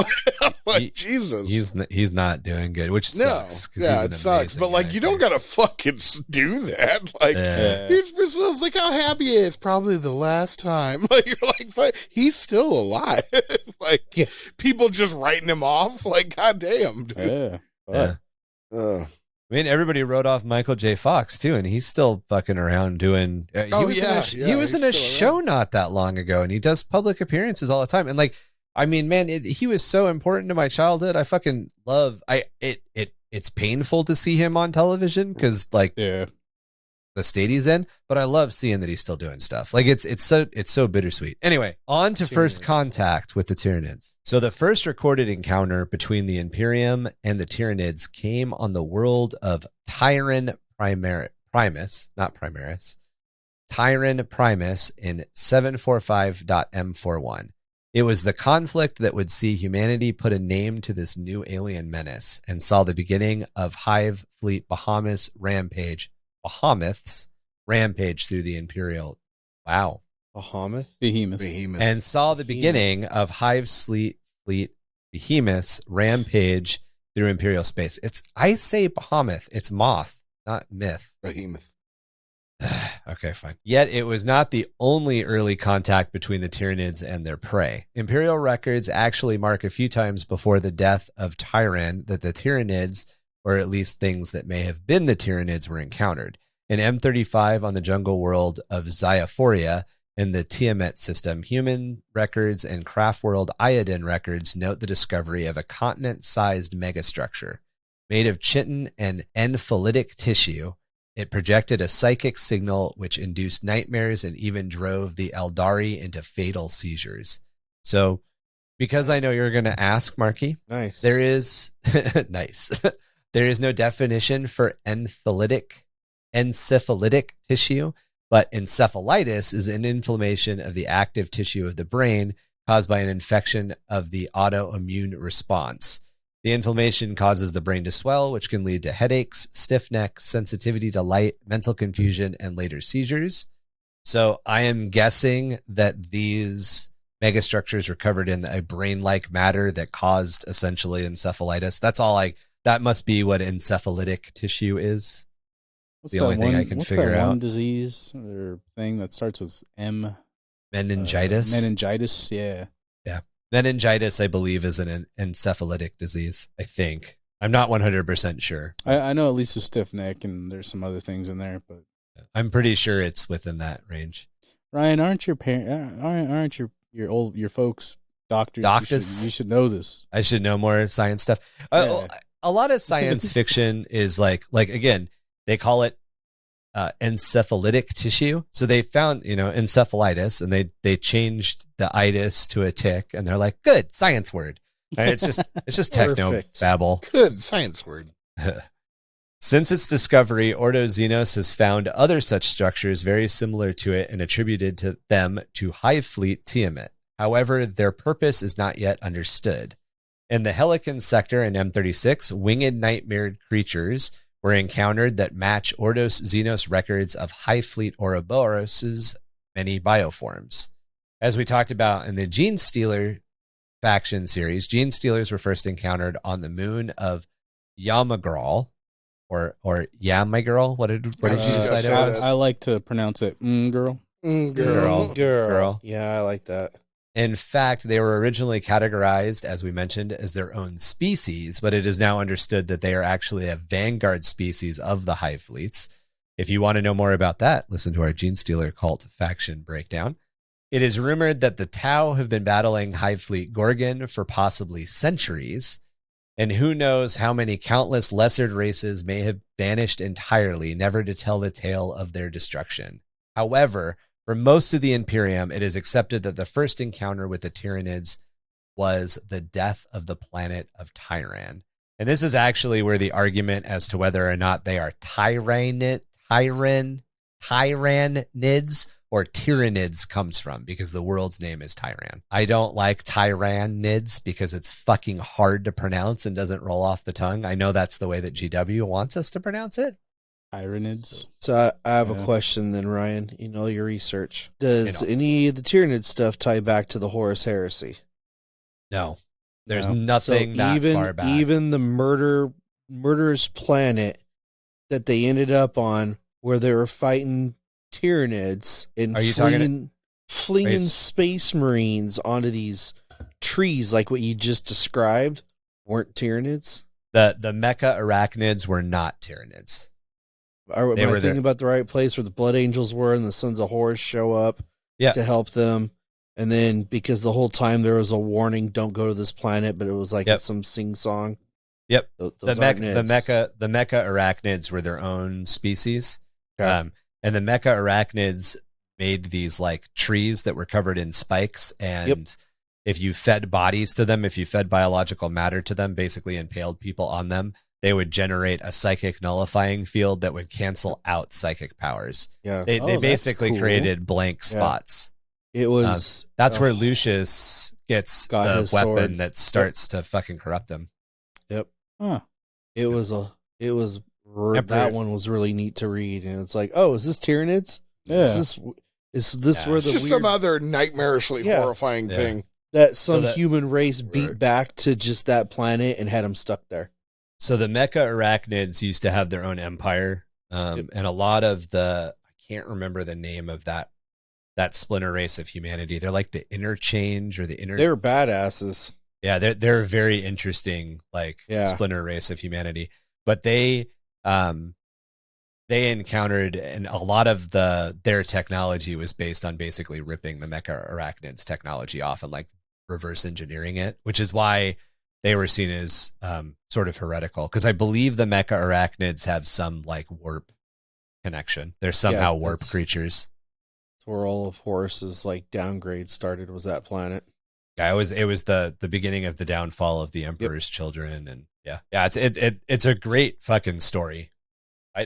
Like, Jesus. He's not doing good, which sucks. Yeah, it sucks. But, like, you don't got to fucking do that. Like, here's Bruce Willis. Look how happy he is. Probably the last time. Like, you're like, he's still alive. Like, people just writing him off. Like, goddamn, dude. Yeah. I mean, everybody wrote off Michael J. Fox too, and he's still fucking around doing. He was in a show not that long ago, and he does public appearances all the time. And like, I mean, man, he was so important to my childhood. I fucking love. It's painful to see him on television because, like, the state he's in, but I love seeing that he's still doing stuff. Like it's so bittersweet. Anyway, on to first contact with the Tyranids. So the first recorded encounter between the Imperium and the Tyranids came on the world of Tyranid Primus in 745.m41. It was the conflict that would see humanity put a name to this new alien menace and saw the beginning of Hive Fleet Bahamut's rampage through the Imperial. Wow. Behemoth. And saw the beginning of Hive Fleet Behemoth's rampage through Imperial space. I say Bahamut. It's moth, not myth. Behemoth. Okay, fine. Yet it was not the only early contact between the Tyranids and their prey. Imperial records actually mark a few times before the death of Tyran that the Tyranids, or at least things that may have been the Tyranids, were encountered. In M35 on the jungle world of Zyaphoria in the Tiamat system, human records and craft world Iodin records note the discovery of a continent-sized megastructure. Made of chitin and enphalitic tissue, it projected a psychic signal which induced nightmares and even drove the Eldari into fatal seizures. So, because I know you're going to ask, Marky, nice. There is nice. There is no definition for encephalitic tissue, but encephalitis is an inflammation of the active tissue of the brain caused by an infection of the autoimmune response. The inflammation causes the brain to swell, which can lead to headaches, stiff neck, sensitivity to light, mental confusion, and later seizures. So I am guessing that these megastructures were covered in a brain-like matter that caused essentially encephalitis. That must be what encephalitic tissue is. What's the only thing I can figure out. One disease or thing that starts with M? Meningitis. Meningitis, yeah. Yeah. Meningitis, I believe, is an encephalitic disease, I think. I'm not 100% sure. I know at least a stiff neck, and there's some other things in there, but I'm pretty sure it's within that range. Ryan, aren't your folks doctors? Doctors? You should know this. I should know more science stuff. Yeah. A lot of science fiction is like again, they call it encephalitic tissue. So they found, encephalitis, and they changed the itis to a tick, and they're like, good science word. And it's just techno babble. Good science word. Since its discovery, Ordo Xenos has found other such structures very similar to it and attributed to them to Hive Fleet Tiamat. However, their purpose is not yet understood. In the Helican sector in M36, winged nightmare creatures were encountered that match Ordos Xenos records of Hive Fleet Ouroboros' many bioforms. As we talked about in the Genestealer faction series, Genestealers were first encountered on the moon of Yamagral, or Yamagral. What did you decide it was? I like to pronounce it girl. Girl. Yeah, I like that. In fact, they were originally categorized, as we mentioned, as their own species, but it is now understood that they are actually a vanguard species of the Hive Fleets. If you want to know more about that, listen to our Genestealer Cult faction breakdown. It is rumored that the Tau have been battling Hive Fleet Gorgon for possibly centuries. and who knows how many countless lessered races may have vanished entirely, never to tell the tale of their destruction. However, for most of the Imperium, it is accepted that the first encounter with the Tyranids was the death of the planet of Tyran. And this is actually where the argument as to whether or not they are Tyranids or Tyranids comes from, because the world's name is Tyran. I don't like Tyranids because it's fucking hard to pronounce and doesn't roll off the tongue. I know that's the way that GW wants us to pronounce it. Tyranids. So I have a question then, Ryan. You know your research. Does any of the Tyranid stuff tie back to the Horus Heresy? No. There's nothing that far back. Even the murderous planet that they ended up on, where they were fighting Tyranids and flinging Space Marines onto these trees like what you just described, weren't Tyranids? The mecha arachnids were not Tyranids. Am I thinking about the right place where the Blood Angels were and the Sons of Horus show up to help them? And then, because the whole time there was a warning, don't go to this planet, but it was like some sing-song. Yep. The mecha arachnids were their own species. Okay. And the mecha arachnids made these like trees that were covered in spikes. And if you fed bodies to them, if you fed biological matter to them, basically impaled people on them, they would generate a psychic nullifying field that would cancel out psychic powers. Yeah. They basically created blank spots. It was that's where Lucius gets the weapon sword that starts to fucking corrupt him. Yep. Huh. That one was really neat to read, and it's like, oh, is this Tyranids? Yeah. Is this where it's just some other nightmarishly horrifying thing that human race beat back to just that planet and had them stuck there? So the mecha arachnids used to have their own empire, and a lot of I can't remember the name of that splinter race of humanity. They're like the Interchange or They're badasses. Yeah, they're a very interesting splinter race of humanity. But they encountered, and a lot of their technology was based on basically ripping the mecha arachnids technology off and like reverse engineering it, which is why they were seen as sort of heretical, because I believe the mecha arachnids have some like warp connection. They're somehow warp creatures. Where all of Horus's like downgrade started, was that planet. Yeah, it was the beginning of the downfall of the Emperor's children, and it's a great fucking story.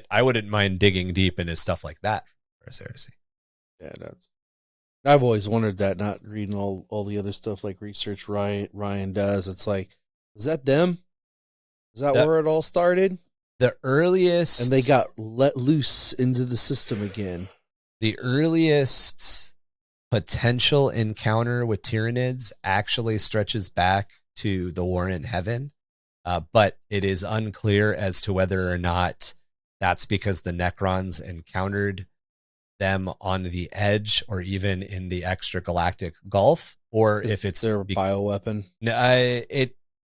I wouldn't mind digging deep into stuff like that for Heresy. Yeah, I've always wondered that, not reading all the other stuff like research Ryan does. It's like, is that them? Is that where it all started? The earliest, and they got let loose into the system again. The earliest potential encounter with Tyranids actually stretches back to the War in Heaven, but it is unclear as to whether or not that's because the Necrons encountered them on the edge or even in the extragalactic Gulf, or if it's their bioweapon.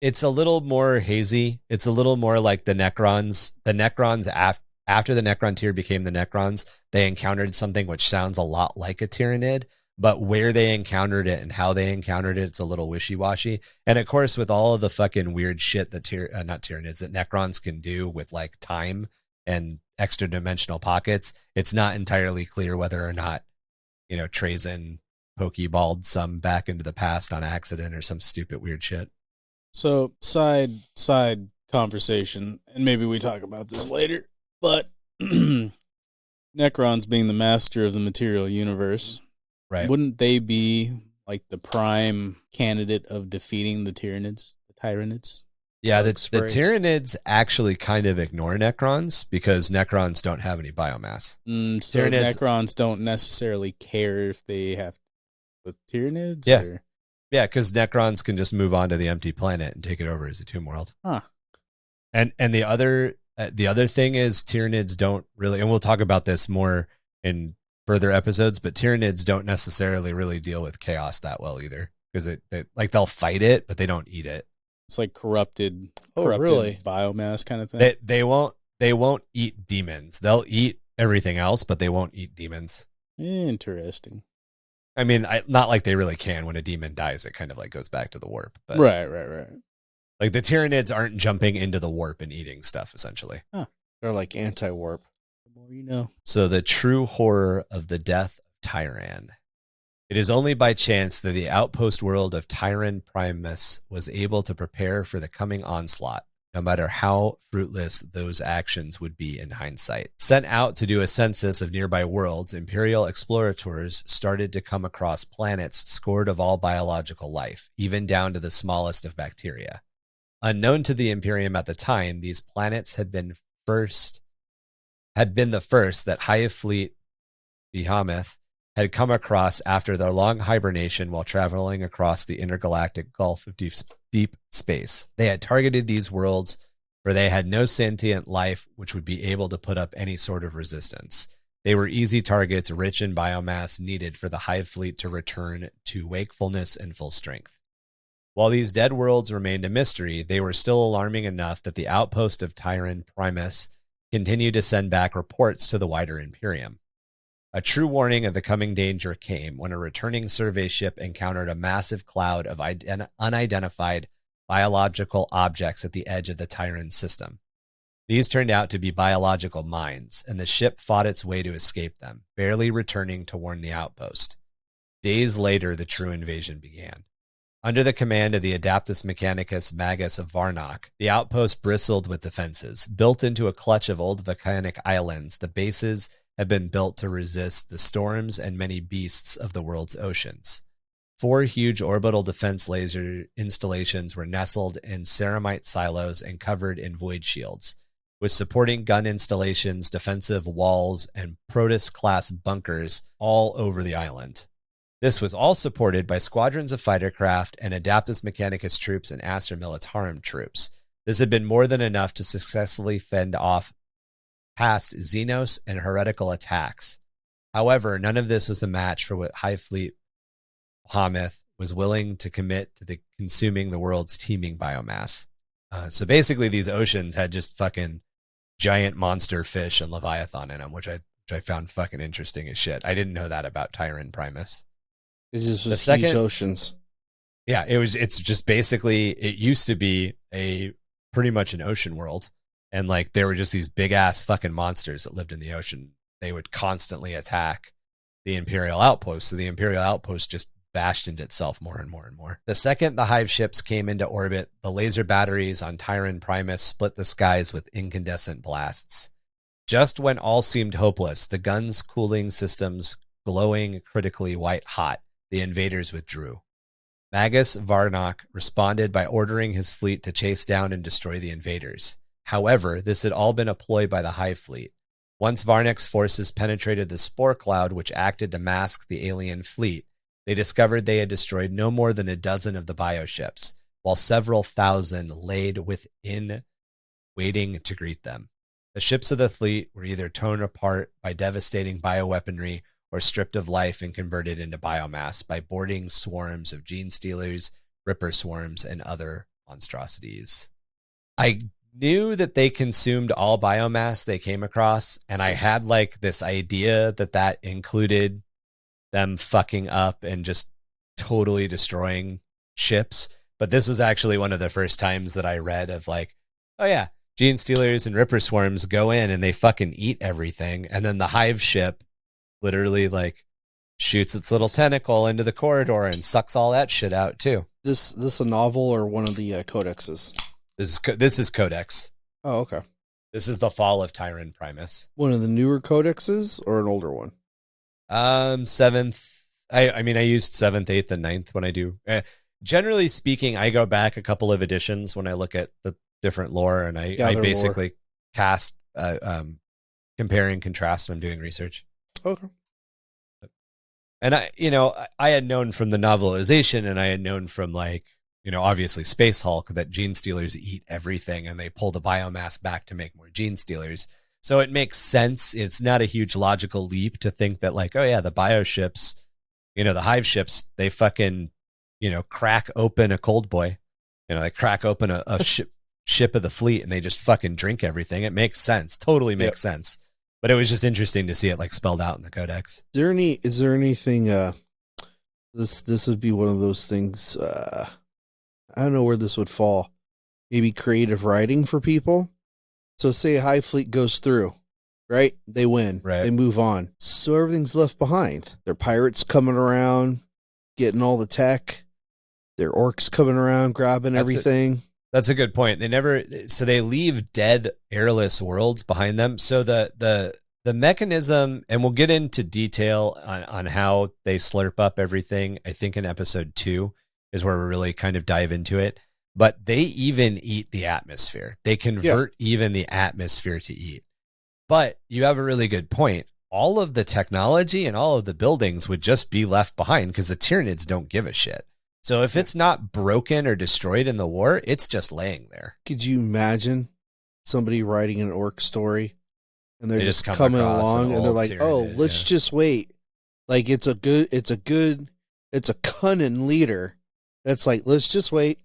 It's a little more hazy. It's a little more like the Necrons. The Necrons after the Necron tier became the Necrons, they encountered something which sounds a lot like a Tyranid, but where they encountered it and how they encountered it, it's a little wishy-washy. And of course, with all of the fucking weird shit that not Tyranids, that Necrons can do with like time and extra dimensional pockets, it's not entirely clear whether or not, Trazyn pokeballed some back into the past on accident or some stupid weird shit. So side conversation, and maybe we talk about this later, but Necrons being the master of the material universe, right? Wouldn't they be like the prime candidate of defeating the Tyranids? Yeah, the Tyranids actually kind of ignore Necrons because Necrons don't have any biomass. So Necrons don't necessarily care if they have with Tyranids? Yeah. Yeah, because Necrons can just move on to the empty planet and take it over as a tomb world. Huh. And the other thing is Tyranids don't really, and we'll talk about this more in further episodes, but Tyranids don't necessarily really deal with chaos that well either, because they'll fight it, but they don't eat it. It's like corrupted biomass kind of thing. They won't eat demons. They'll eat everything else, but they won't eat demons. Interesting. I mean, not like they really can. When a demon dies, it kind of like goes back to the warp. But. Right. Like the Tyranids aren't jumping into the warp and eating stuff, essentially. Huh. They're like anti-warp. The more you know. So the true horror of the death of Tyran. It is only by chance that the outpost world of Tyranid Primus was able to prepare for the coming onslaught, no matter how fruitless those actions would be in hindsight. Sent out to do a census of nearby worlds, Imperial explorators started to come across planets scored of all biological life, even down to the smallest of bacteria. Unknown to the Imperium at the time, these planets had been the first that Hive Fleet Behemoth had come across after their long hibernation while traveling across the intergalactic gulf of deep space. They had targeted these worlds where they had no sentient life which would be able to put up any sort of resistance. They were easy targets rich in biomass needed for the Hive Fleet to return to wakefulness and full strength. While these dead worlds remained a mystery, they were still alarming enough that the outpost of Tyranid Primus continued to send back reports to the wider Imperium. A true warning of the coming danger came when a returning survey ship encountered a massive cloud of unidentified biological objects at the edge of the Tyranid system. These turned out to be biological mines, and the ship fought its way to escape them, barely returning to warn the outpost. Days later, the true invasion began. Under the command of the Adeptus Mechanicus Magus of Varnock, the outpost bristled with defenses. Built into a clutch of old volcanic islands, the bases had been built to resist the storms and many beasts of the world's oceans. 4 huge orbital defense laser installations were nestled in ceramite silos and covered in void shields, with supporting gun installations, defensive walls, and Protus-class bunkers all over the island. This was all supported by squadrons of fighter craft and Adeptus Mechanicus troops and Astra Militarum troops. This had been more than enough to successfully fend off past Xenos and heretical attacks. However, none of this was a match for what Hive Fleet Behemoth was willing to commit to consuming the world's teeming biomass. So basically, these oceans had just fucking giant monster fish and Leviathan in them, which I found fucking interesting as shit. I didn't know that about Tyranid Primus. It's just the second, huge oceans. Yeah, it's just basically, it used to be pretty much an ocean world. And like, there were just these big ass fucking monsters that lived in the ocean. They would constantly attack the Imperial outpost. So the Imperial outpost just bashed into itself more and more and more. The second the Hive ships came into orbit, the laser batteries on Tyranid Primus split the skies with incandescent blasts. Just when all seemed hopeless, the guns' cooling systems glowing critically white hot, the invaders withdrew. Magus Varnock responded by ordering his fleet to chase down and destroy the invaders. However, this had all been a ploy by the Hive Fleet. Once Varnock's forces penetrated the spore cloud which acted to mask the alien fleet, they discovered they had destroyed no more than a dozen of the bioships, while several thousand laid within, waiting to greet them. The ships of the fleet were either torn apart by devastating bioweaponry or stripped of life and converted into biomass by boarding swarms of Genestealers, Ripper swarms, and other monstrosities. I knew that they consumed all biomass they came across, and I had like this idea that included them fucking up and just totally destroying ships. But this was actually one of the first times that I read of like, oh yeah, Genestealers and Ripper swarms go in and they fucking eat everything, and then the Hive ship literally like shoots its little tentacle into the corridor and sucks all that shit out too. This a novel or one of the codexes? This is Codex. Oh, okay. This is the Fall of Tyranid Primus. One of the newer codexes or an older one? 7th. I mean, I used 7th, 8th, and 9th when I do. Generally speaking, I go back a couple of editions when I look at the different lore, and I basically cast, compare and contrast when I'm doing research. Okay. And I had known from the novelization, and I had known from like, obviously Space Hulk, that Genestealers eat everything and they pull the biomass back to make more Genestealers. So it makes sense. It's not a huge logical leap to think that like, oh yeah, the bioships, the Hive ships, they fucking, crack open a cold boy. They crack open a ship of the fleet and they just fucking drink everything. It makes sense. Totally makes sense. But it was just interesting to see it like spelled out in the codex. Is there anything, this would be one of those things, I don't know where this would fall. maybe creative writing for people. So say a Hive Fleet goes through, right? They win. Right. They move on. So everything's left behind. Their pirates coming around, getting all the tech. Their orcs coming around, grabbing everything. That's a good point. They leave dead, airless worlds behind them. So the mechanism, and we'll get into detail on how they slurp up everything, I think in episode 2 is where we really kind of dive into it. But they even eat the atmosphere. They convert even the atmosphere to eat. But you have a really good point. All of the technology and all of the buildings would just be left behind because the Tyranids don't give a shit. So if it's not broken or destroyed in the war, it's just laying there. Could you imagine somebody writing an orc story and they're just coming along and they're like, Tyranid, let's just wait. Like it's a cunning leader. That's like, let's just wait.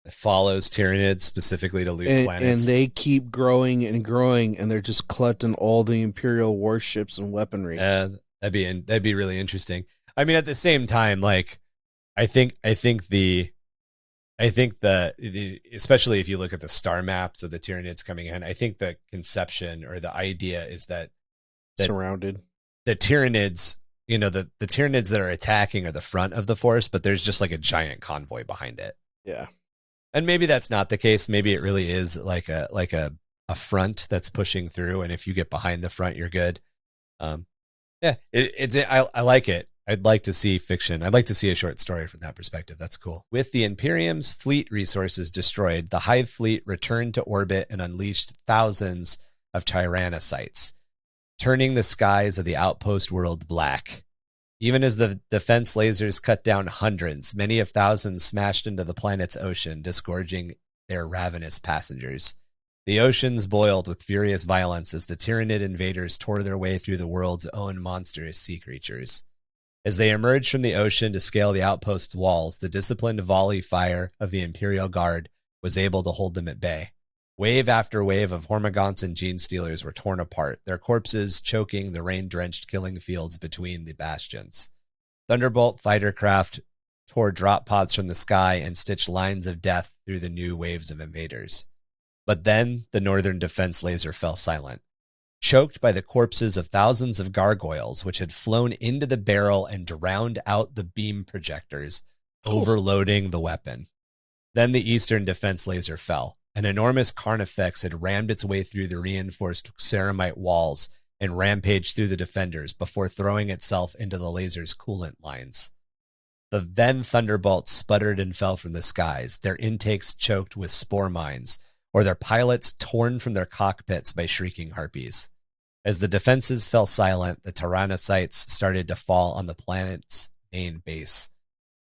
It follows Tyranids specifically to loot planets. And they keep growing and growing and they're just collecting all the Imperial warships and weaponry. That'd be really interesting. I mean, at the same time, like, I think the especially if you look at the star maps of the Tyranids coming in, I think the conception or the idea is that surrounded the Tyranids, the Tyranids that are attacking are the front of the force, but there's just like a giant convoy behind it. Yeah. And maybe that's not the case. Maybe it really is like a front that's pushing through, and if you get behind the front, you're good. I like it. I'd like to see fiction. I'd like to see a short story from that perspective. That's cool. With the Imperium's fleet resources destroyed, the Hive Fleet returned to orbit and unleashed thousands of Tyranids, turning the skies of the outpost world black. Even as the defense lasers cut down hundreds, many of thousands smashed into the planet's ocean, disgorging their ravenous passengers. The oceans boiled with furious violence as the Tyranid invaders tore their way through the world's own monstrous sea creatures. As they emerged from the ocean to scale the outpost's walls, the disciplined volley fire of the Imperial Guard was able to hold them at bay. Wave after wave of Hormagaunts and Genestealers were torn apart, their corpses choking the rain-drenched killing fields between the bastions. Thunderbolt fighter craft tore drop pods from the sky and stitched lines of death through the new waves of invaders. But then the northern defense laser fell silent, choked by the corpses of thousands of gargoyles which had flown into the barrel and drowned out the beam projectors, overloading the weapon. Then the eastern defense laser fell. An enormous Carnifex had rammed its way through the reinforced ceramite walls and rampaged through the defenders before throwing itself into the laser's coolant lines. The then thunderbolts sputtered and fell from the skies, their intakes choked with spore mines, or their pilots torn from their cockpits by shrieking harpies. As the defenses fell silent, the Tyranids started to fall on the planet's main base.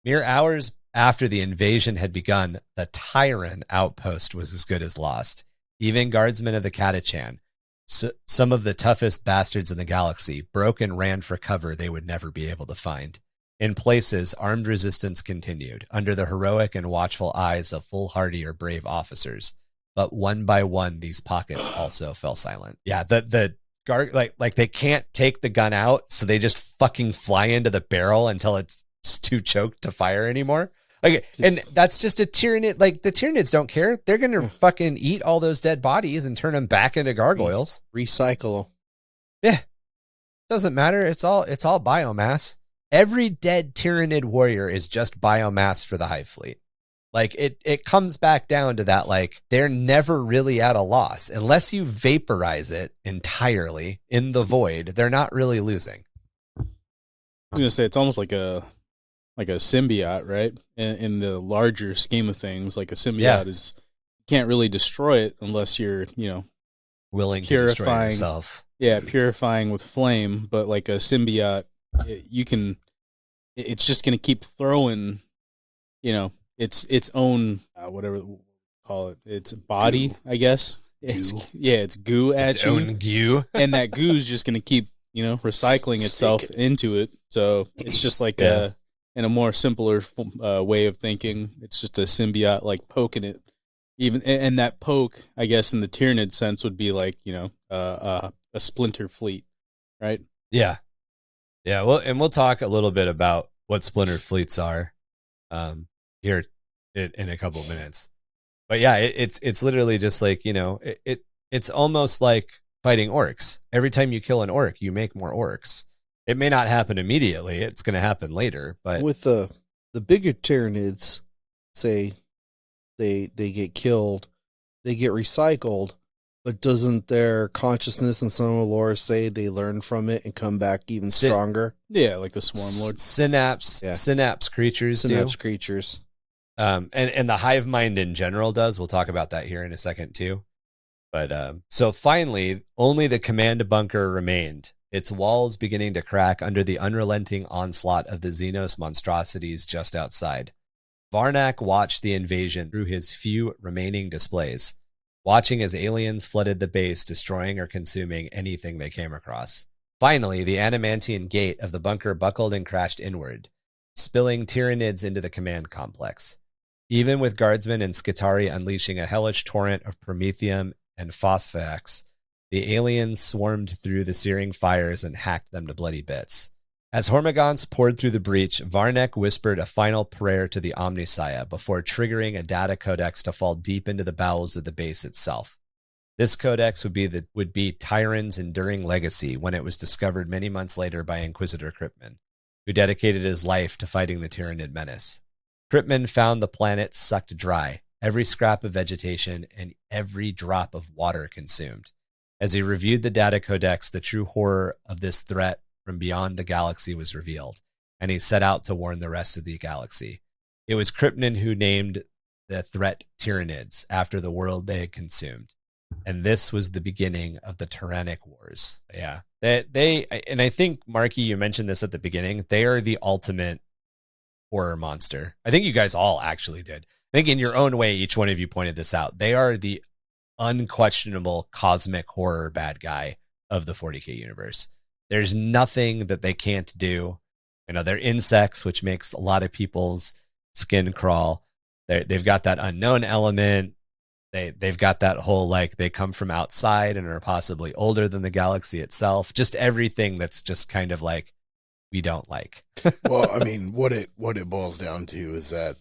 Mere hours after the invasion had begun, the Tyran outpost was as good as lost. Even guardsmen of the Catachan, some of the toughest bastards in the galaxy, broke and ran for cover they would never be able to find. In places, armed resistance continued, under the heroic and watchful eyes of foolhardy or brave officers. But one by one, these pockets also fell silent. Yeah, the guard, like they can't take the gun out, so they just fucking fly into the barrel until it's too choked to fire anymore. Okay, and that's just a Tyranid. Like, the Tyranids don't care. They're going to fucking eat all those dead bodies and turn them back into gargoyles. Recycle. Yeah. Doesn't matter. It's all biomass. Every dead Tyranid warrior is just biomass for the Hive Fleet. Like, it comes back down to that, like, they're never really at a loss. Unless you vaporize it entirely in the void, they're not really losing. I was going to say, it's almost like a symbiote, right? In the larger scheme of things, like a symbiote is, you can't really destroy it unless you're, willing to destroy yourself. Yeah, purifying with flame, but like a symbiote, it's just going to keep throwing, its own, whatever you call it, its body, goo. I guess. It's goo at its you. Own goo. And that goo is just going to keep, recycling itself into it. So it's just like in a more simpler way of thinking, it's just a symbiote like poking it. And that poke, I guess, in the Tyranid sense, would be like a splinter fleet, right? Yeah. Well, and we'll talk a little bit about what splinter fleets are here in a couple of minutes. But yeah, it's literally just like, it's almost like fighting orcs. Every time you kill an orc, you make more orcs. It may not happen immediately. It's going to happen later. But with the bigger Tyranids, say they get killed, they get recycled, but doesn't their consciousness and some of the lore say they learn from it and come back even stronger? Yeah, like the Swarm Lord. Synapse creatures Synapse creatures. And the Hive Mind in general does. We'll talk about that here in a second too. But so finally, only the command bunker remained, its walls beginning to crack under the unrelenting onslaught of the Xenos monstrosities just outside. Varnak watched the invasion through his few remaining displays, watching as aliens flooded the base, destroying or consuming anything they came across. Finally, the adamantian gate of the bunker buckled and crashed inward, spilling Tyranids into the command complex. Even with guardsmen and Skitari unleashing a hellish torrent of promethium and phosphax, the aliens swarmed through the searing fires and hacked them to bloody bits. As Hormagaunts poured through the breach, Varnak whispered a final prayer to the Omnissiah before triggering a data codex to fall deep into the bowels of the base itself. This codex would be Tyran's enduring legacy when it was discovered many months later by Inquisitor Kryptman, who dedicated his life to fighting the Tyranid menace. Kryptman found the planet sucked dry, every scrap of vegetation and every drop of water consumed. As he reviewed the data codex, the true horror of this threat from beyond the galaxy was revealed, and he set out to warn the rest of the galaxy. It was Kryptman who named the threat Tyranids after the world they had consumed. And this was the beginning of the Tyrannic Wars. Yeah. They and I think, Marky, you mentioned this at the beginning, they are the ultimate horror monster. I think you guys all actually did. I think in your own way, each one of you pointed this out. They are the unquestionable cosmic horror bad guy of the 40k universe. There's nothing that they can't do. They're insects, which makes a lot of people's skin crawl. They've got that unknown element. They've got that whole, like, they come from outside and are possibly older than the galaxy itself. Just everything that's just kind of like, we don't like. Well, I mean, what it boils down to is that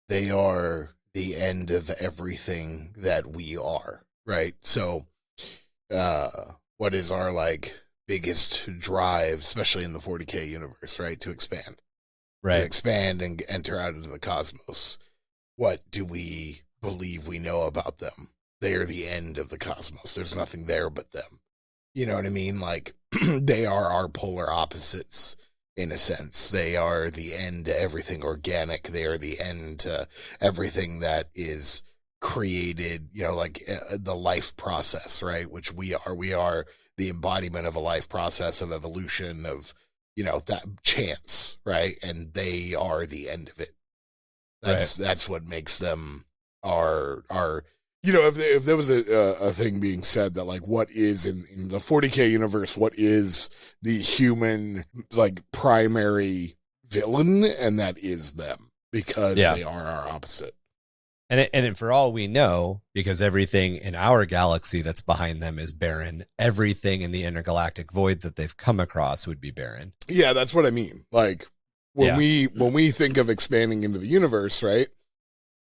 they are the end of everything that we are, right? So, what is our, like, biggest drive, especially in the 40k universe, right? To expand. Right. To expand and enter out into the cosmos. What do we believe we know about them? They are the end of the cosmos. There's nothing there but them. You know what I mean? Like, they are our polar opposites in a sense. They are the end to everything organic. They are the end to everything that is created, like the life process, right? Which we are. We are the embodiment of a life process of evolution, of, that chance, right? And they are the end of it. That's what makes them our if there was a thing being said that, like, what is in the 40k universe, what is the human, like, primary villain, and that is them, because they are our opposite. And for all we know, because everything in our galaxy that's behind them is barren, everything in the intergalactic void that they've come across would be barren. Yeah, that's what I mean. Like, when we think of expanding into the universe, right?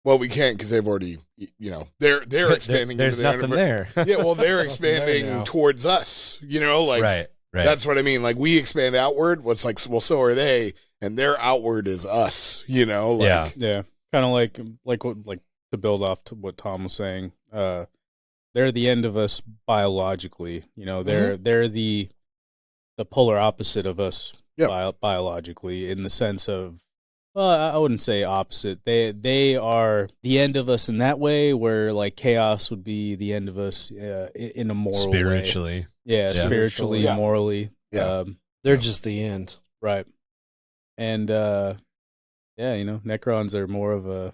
Well, we can't, because they've already, they're expanding. There's into the nothing there. Yeah, well, they're expanding towards us. Like, right. That's what I mean. Like, we expand outward. What's like, well, so are they, and their outward is us. Like, yeah, kind of like to build off to what Tom was saying. They're the end of us biologically. They're the polar opposite of us biologically, in the sense of, well, I wouldn't say opposite. They are the end of us in that way, where, like, chaos would be the end of us in a moral spiritually. way. Yeah, spiritually, morally. Yeah. They're just the end. Right. And, Necrons are more of a...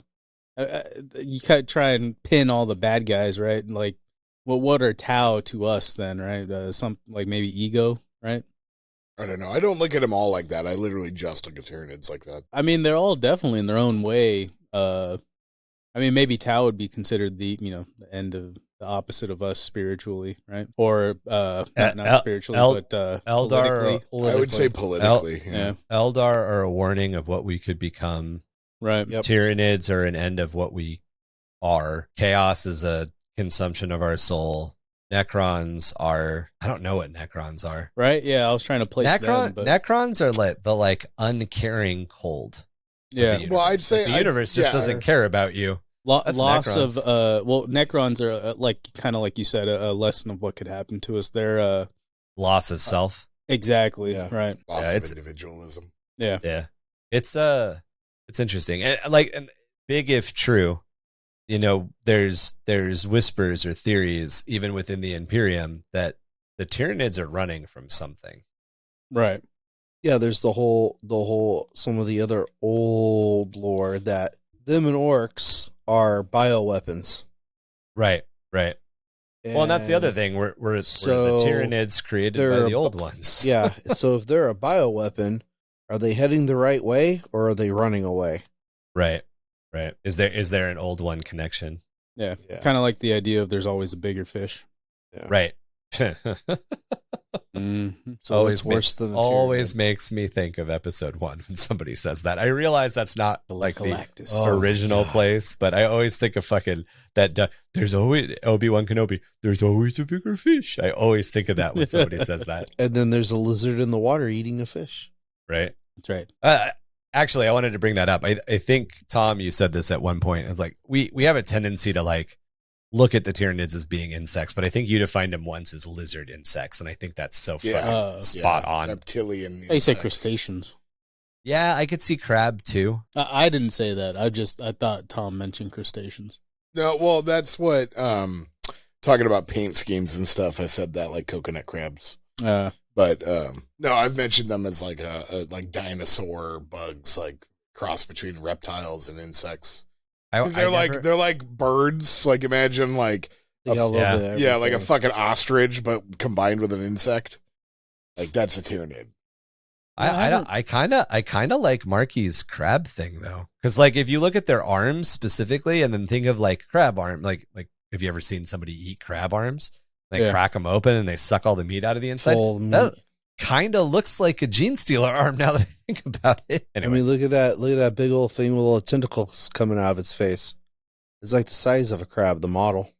you kind of try and pin all the bad guys, right? Like, what are Tau to us then, right? Some, like, maybe ego, right? I don't know. I don't look at them all like that. I literally just look at Tyranids like that. I mean, they're all definitely in their own way. Maybe Tau would be considered the end of the opposite of us spiritually, right? Or not spiritually, but Eldar. Politically. I would say politically. Yeah. Eldar are a warning of what we could become. Right. Yep. Tyranids are an end of what we are. Chaos is a consumption of our soul. Necrons are, I don't know what Necrons are. Right? Yeah, I was trying to place them. But... Necrons are like the uncaring cold. Yeah. Well, I'd say the universe just doesn't care about you. Loss Necrons. of Necrons are kind of like you said, a lesson of what could happen to us. They're loss of self. Exactly. Yeah. Right. Loss of individualism. Yeah. Yeah. It's interesting. And big if true, there's whispers or theories even within the Imperium that the Tyranids are running from something. Right. Yeah, there's the whole some of the other old lore that them and orcs are bioweapons. Right. Well, and that's the other thing. We're the Tyranids created by the old ones. Yeah. So if they're a bioweapon, are they heading the right way or are they running away? Right. Is there an old one connection? Yeah. Kind of like the idea of there's always a bigger fish. Yeah. Right. Mm-hmm. So always worse than always makes me think of episode 1 when somebody says that. I realize that's not like Galactus. The original place, but I always think of fucking that. There's always Obi-Wan Kenobi. There's always a bigger fish. I always think of that when somebody says that. And then there's a lizard in the water eating a fish. Right. That's right. Actually, I wanted to bring that up. I think Tom, you said this at one point. It's like we have a tendency to look at the Tyranids as being insects, but I think you defined them once as lizard insects, and I think that's so fucking spot on. Reptilian. I say crustaceans. Yeah, I could see crab too. I didn't say that. I thought Tom mentioned crustaceans. No, well, that's what talking about paint schemes and stuff. I said that like coconut crabs. But no, I've mentioned them as like dinosaur bugs, like cross between reptiles and insects. Because they're like birds. Like imagine like like a fucking ostrich, but combined with an insect. Like that's a Tyranid. I kind of like Marky's crab thing though, because like if you look at their arms specifically, and then think of like crab arm, like have you ever seen somebody eat crab arms? They crack them open and they suck all the meat out of the inside. That kind of looks like a Genestealer arm now that I think about it. Anyway. I mean, look at that big old thing with little tentacles coming out of its face. It's like the size of a crab, the model.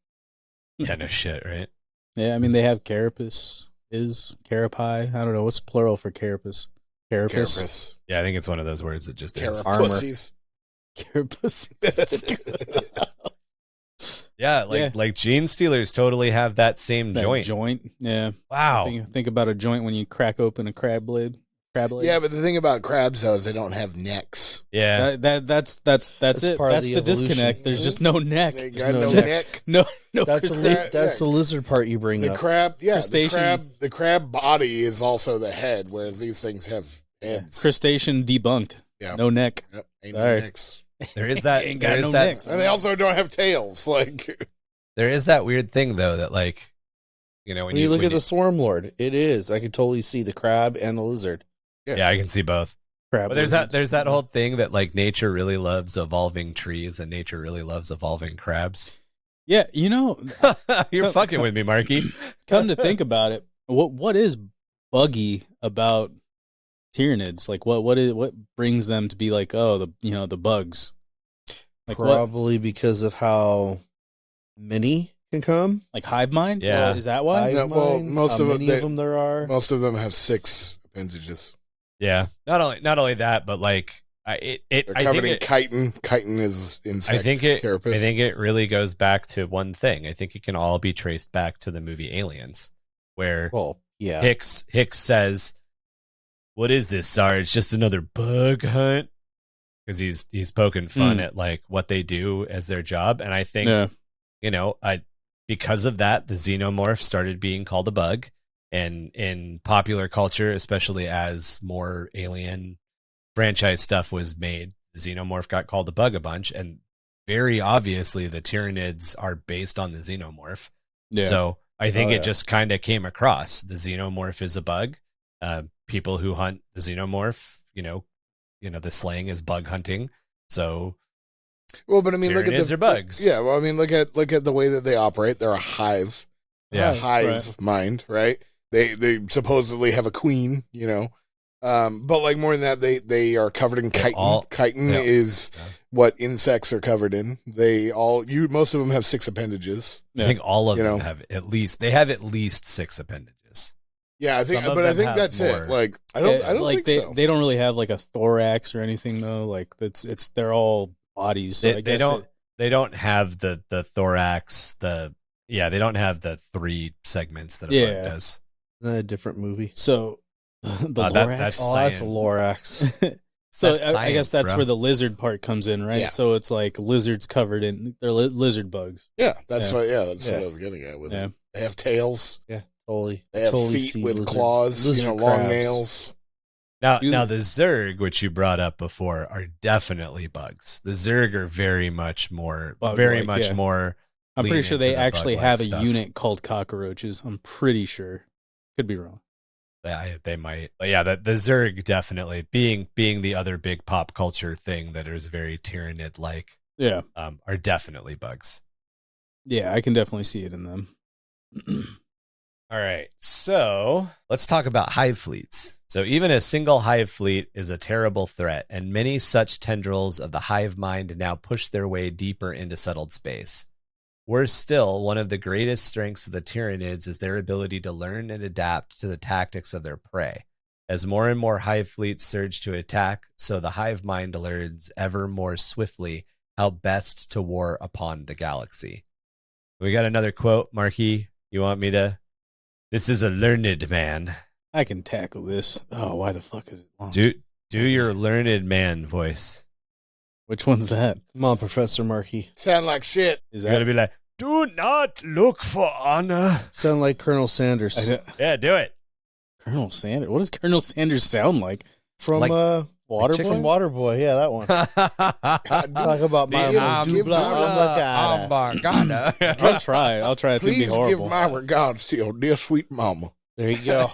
Yeah, no shit, right? Yeah, I mean, they have carapace, carapi. I don't know. What's plural for carapace? Carapace. Yeah, I think it's one of those words that just is. Carapussies. Carapussies. Yeah, like Genestealers totally have that same joint. Yeah. Wow. Think about a joint when you crack open a crab blade. Yeah, but the thing about crabs though is they don't have necks. Yeah. That's it. That's the disconnect. There's just no neck. They got no neck. No. That's the lizard part you bring up. The crab body is also the head, whereas these things have heads. Crustacean debunked. Yeah. No neck. Yep. Ain't no necks. There is that. Necks. And they also don't have tails. Like there is that weird thing though that like, when you look at the Swarm Lord, it is. I can totally see the crab and the lizard. Yeah, I can see both. Crab. But there's that whole thing that like nature really loves evolving trees and nature really loves evolving crabs. Yeah, you're fucking with me, Marky. Come to think about it, what is buggy about Tyranids? Like what brings them to be like, oh, the bugs? Like probably because of how many can come. Like Hive Mind? Yeah. Is that why? Most of them there are. Most of them have 6 appendages. Yeah. Not only that, but like They're covered in chitin. Chitin is insect. I think it really goes back to one thing. I think it can all be traced back to the movie Aliens, where Hicks says, "What is this, Sarge? It's just another bug hunt." Because he's poking fun at like what they do as their job, and I think because of that, the xenomorph started being called a bug, and in popular culture, especially as more Alien franchise stuff was made, the xenomorph got called a bug a bunch, and very obviously the Tyranids are based on the xenomorph. Yeah. So I think it just kind of came across. The xenomorph is a bug. People who hunt the xenomorph, the slang is bug hunting. So, well, but I mean, look at the bugs. Yeah, well, I mean, look at the way that they operate. They're a hive. Yeah, hive mind, right? They supposedly have a queen. But like more than that, they are covered in chitin. Chitin is what insects are covered in. Most of them have 6 appendages. I think all of them have at least 6 appendages. Yeah, I think that's more. It. Like I don't like think so. They don't really have like a thorax or anything though. Like they're all bodies. So they don't have the thorax. They don't have the 3 segments that a bug does. A different movie. So the Lorax. That's a Lorax. So I guess that's where the lizard part comes in, right? Yeah. So it's like lizards covered in they're lizard bugs. Yeah, that's what I was getting at with it. They have tails. Yeah, totally. They have feet with claws, long nails. Now the Zerg, which you brought up before, are definitely bugs. The Zerg are very much more. I'm pretty sure they actually have a unit called cockroaches. I'm pretty sure. Could be wrong. Yeah, they might. But yeah, the Zerg definitely being the other big pop culture thing that is very Tyranid-like. Yeah, are definitely bugs. Yeah, I can definitely see it in them. All right, so let's talk about Hive Fleets. So even a single Hive Fleet is a terrible threat, and many such tendrils of the Hive Mind now push their way deeper into settled space. Worse still, one of the greatest strengths of the Tyranids is their ability to learn and adapt to the tactics of their prey. As more and more Hive Fleets surge to attack, so the Hive Mind learns ever more swiftly how best to war upon the galaxy. We got another quote, Marky. You want me to? This is a learned man. I can tackle this. Oh, why the fuck is it long? Do your learned man voice. Which one's that? Come on, Professor Marky. Sound like shit. You gotta be like, do not look for honor. Sound like Colonel Sanders. Yeah, do it. Colonel Sanders? What does Colonel Sanders sound like? From Waterboy? From Waterboy, yeah, that one. Talk about my I'll try. It's gonna be horrible. Please give my regards to your dear sweet mama. There you go.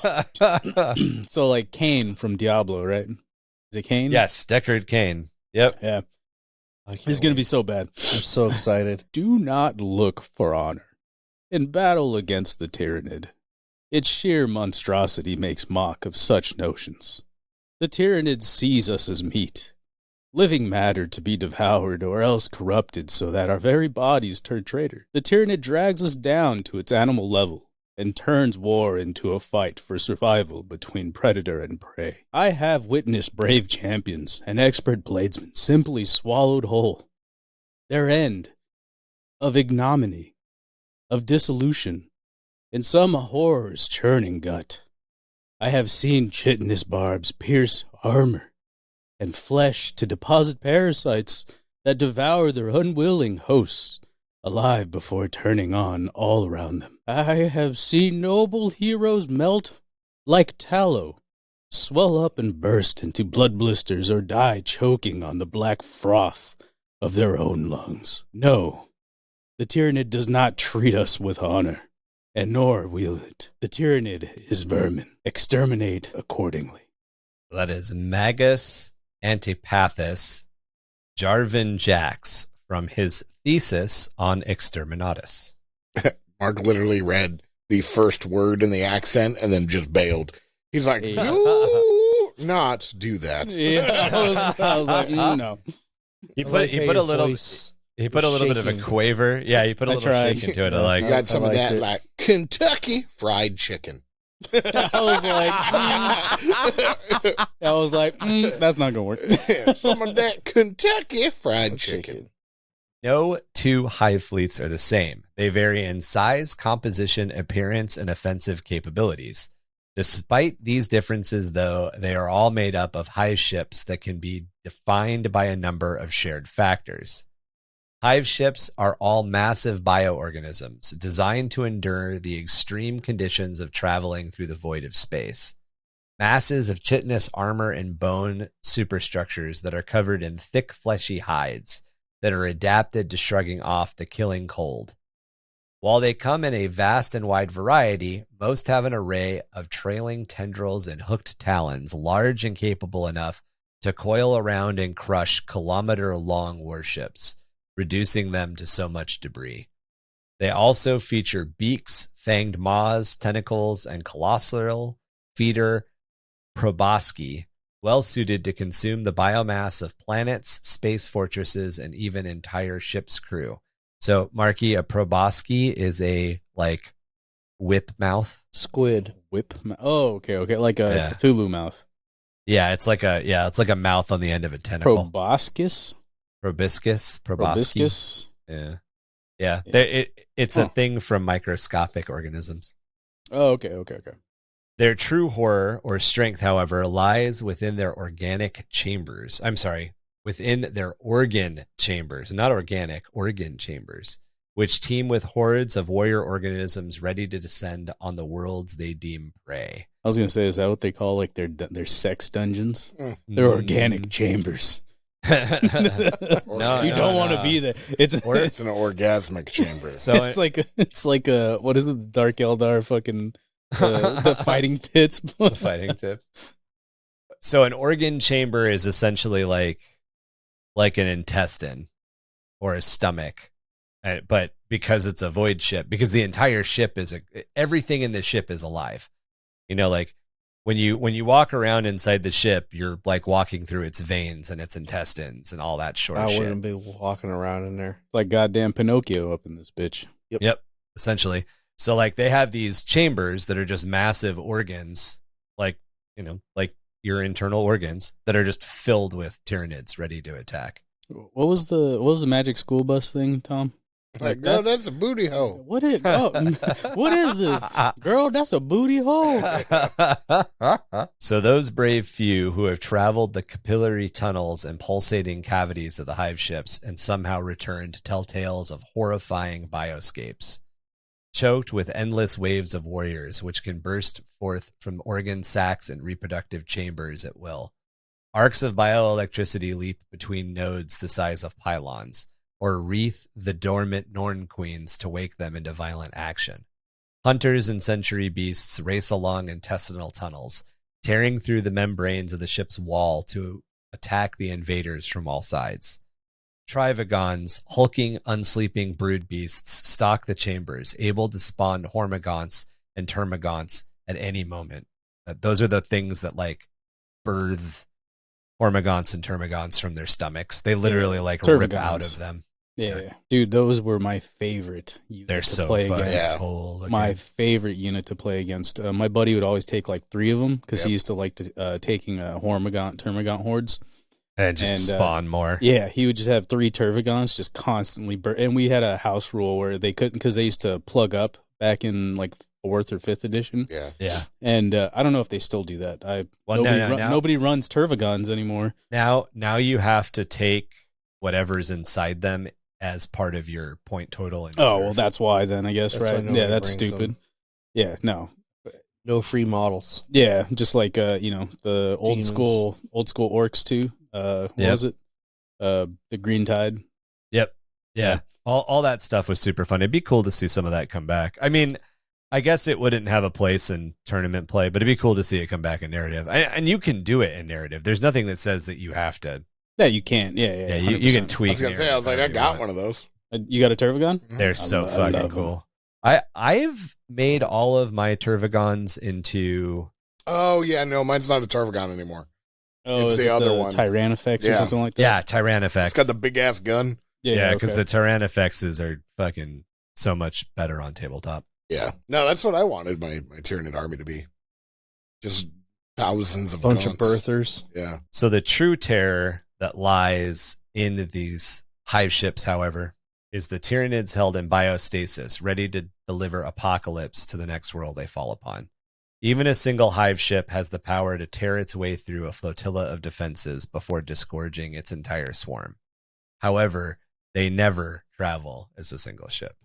So like Cain from Diablo, right? Is it Cain? Yes, Deckard Cain. Yep. Yeah. It's going to be so bad. I'm so excited. Do not look for honor. In battle against the Tyranid, its sheer monstrosity makes mock of such notions. The Tyranid sees us as meat, living matter to be devoured or else corrupted so that our very bodies turn traitor. The Tyranid drags us down to its animal level and turns war into a fight for survival between predator and prey. I have witnessed brave champions and expert bladesmen simply swallowed whole. Their end of ignominy, of dissolution, in some horror's churning gut. I have seen chitinous barbs pierce armor and flesh to deposit parasites that devour their unwilling hosts alive before turning on all around them. I have seen noble heroes melt like tallow, swell up and burst into blood blisters or die choking on the black froth of their own lungs. No, the Tyranid does not treat us with honor, and nor will it. The Tyranid is vermin. Exterminate accordingly. That is Magus Antipathus Jarvan Jax from his thesis on Exterminatus. Mark literally read the first word in the accent and then just bailed. He's like, do not do that. Yeah, I was like, no. He put a little bit of a quaver. Yeah, he put a little shake into it. You got some of that, like Kentucky Fried Chicken. I was like, that's not gonna work. Some of that Kentucky Fried Chicken. No two Hive Fleets are the same. They vary in size, composition, appearance, and offensive capabilities. Despite these differences, though, they are all made up of hive ships that can be defined by a number of shared factors. Hive ships are all massive bioorganisms designed to endure the extreme conditions of traveling through the void of space. Masses of chitinous armor and bone superstructures that are covered in thick, fleshy hides that are adapted to shrugging off the killing cold. While they come in a vast and wide variety, most have an array of trailing tendrils and hooked talons, large and capable enough to coil around and crush kilometer-long warships, reducing them to so much debris. They also feature beaks, fanged maws, tentacles, and colossal feeder proboscis, well suited to consume the biomass of planets, space fortresses, and even entire ship's crew. So, Marky, a proboscis is a like whip mouth. Squid. Oh, okay. Like a Cthulhu mouth. Yeah, it's like a mouth on the end of a tentacle. Proboscis. Yeah. It's a thing from microscopic organisms. Oh, okay. Their true horror or strength, however, lies within their organic chambers. Within their organ chambers, not organic, organ chambers, which teem with hordes of warrior organisms ready to descend on the worlds they deem prey. I was gonna say, is that what they call like their sex dungeons? They're organic chambers. No, you don't want to be there. It's an orgasmic chamber. So it's like a what is it? The Dark Eldar fucking the fighting pits. The fighting tips. So an organ chamber is essentially like an intestine or a stomach, but because it's a void ship, because the entire ship everything in the ship is alive. You know, like when you walk around inside the ship, you're like walking through its veins and its intestines and all that shit. I wouldn't be walking around in there. Like goddamn Pinocchio up in this bitch. Yep. Essentially. So like they have these chambers that are just massive organs, like, you know, like your internal organs that are just filled with Tyranids ready to attack. What was the magic school bus thing, Tom? Like, girl, that's a booty hole. What is this? Girl, that's a booty hole. So those brave few who have traveled the capillary tunnels and pulsating cavities of the hive ships and somehow returned tell tales of horrifying bioscapes, choked with endless waves of warriors which can burst forth from organ sacs and reproductive chambers at will. Arcs of bioelectricity leap between nodes the size of pylons, or wreath the dormant Norn queens to wake them into violent action. Hunters and century beasts race along intestinal tunnels, tearing through the membranes of the ship's wall to attack the invaders from all sides. Trivagons, hulking, unsleeping brood beasts, stalk the chambers, able to spawn hormagaunts and termagaunts at any moment. Those are the things that like birth hormagaunts and termagaunts from their stomachs. They literally like rip out of them. Yeah, dude, those were my favorite unit They're to so play fucking against. cool. My favorite unit to play against. My buddy would always take like 3 of them because he used to like to taking hormagaunt, termagaunt hordes. And just spawn more. Yeah, he would just have 3 termagants just constantly and we had a house rule where they couldn't, because they used to plug up back in like 4th or 5th edition. Yeah. And I don't know if they still do that. Nobody runs tervagons anymore. Now you have to take whatever's inside them as part of your point total. Well, that's why then, I guess, right? Yeah, that's stupid. Yeah, no free models. Yeah, just like the old school orcs too. What was it? The Green Tide. Yep. Yeah. All that stuff was super fun. It'd be cool to see some of that come back. I mean, I guess it wouldn't have a place in tournament play, but it'd be cool to see it come back in narrative. And you can do it in narrative. There's nothing that says that you have to. Yeah, you can. Yeah. You can tweak. I was gonna say, I got one of those. You got a Tervagon? They're so fucking cool. I've made all of my Tervagons into. Oh yeah, no, mine's not a Tervagon anymore. Oh, it's the other one, Tyrannifex or something like that. Yeah, Tyrannifex. It's got the big ass gun. Yeah, because the Tyrannifexes are fucking so much better on tabletop. Yeah, no, that's what I wanted my Tyranid army to be. Just thousands of bunch of birthers. Yeah. So the true terror that lies in these hive ships, however, is the Tyranids held in biostasis, ready to deliver apocalypse to the next world they fall upon. Even a single hive ship has the power to tear its way through a flotilla of defenses before disgorging its entire swarm. However, they never travel as a single ship.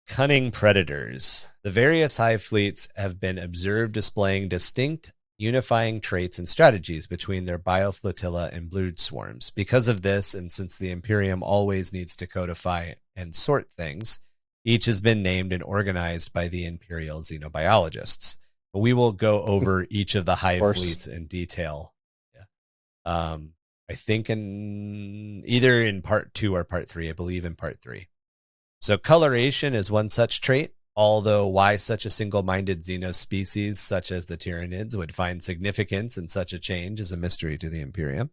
Cunning predators. The various hive fleets have been observed displaying distinct unifying traits and strategies between their bioflotilla and brood swarms. Because of this, and since the Imperium always needs to codify and sort things, each has been named and organized by the Imperial xenobiologists. We will go over each of the hive fleets in detail. Yeah. I think either in part 2 or part 3. I believe in part 3. So coloration is one such trait. although why such a single-minded xenospecies such as the Tyranids would find significance in such a change is a mystery to the Imperium.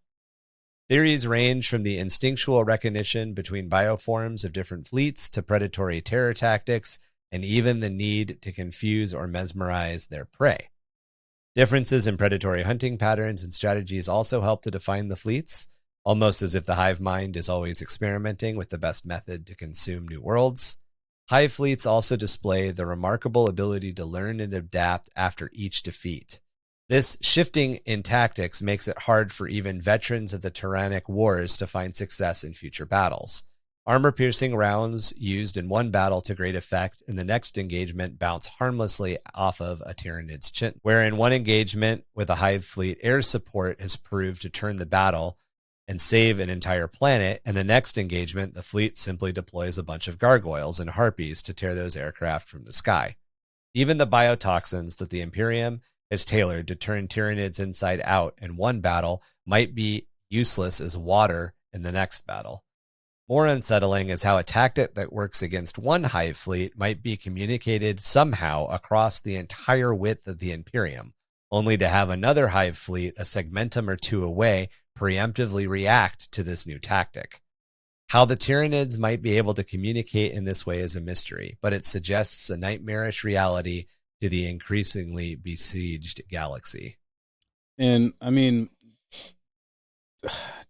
Theories range from the instinctual recognition between bioforms of different fleets to predatory terror tactics, and even the need to confuse or mesmerize their prey. Differences in predatory hunting patterns and strategies also help to define the fleets, almost as if the hive mind is always experimenting with the best method to consume new worlds. Hive fleets also display the remarkable ability to learn and adapt after each defeat. This shifting in tactics makes it hard for even veterans of the Tyrannic Wars to find success in future battles. Armor-piercing rounds used in one battle to great effect in the next engagement bounce harmlessly off of a Tyranid's chin, where in one engagement with a Hive fleet, air support has proved to turn the battle and save an entire planet, and the next engagement, the fleet simply deploys a bunch of gargoyles and harpies to tear those aircraft from the sky. Even the biotoxins that the Imperium has tailored to turn Tyranids inside out in one battle might be useless as water in the next battle. More unsettling is how a tactic that works against one Hive fleet might be communicated somehow across the entire width of the Imperium, only to have another Hive fleet a segmentum or two away preemptively react to this new tactic. How the Tyranids might be able to communicate in this way is a mystery, but it suggests a nightmarish reality to the increasingly besieged galaxy. And I mean,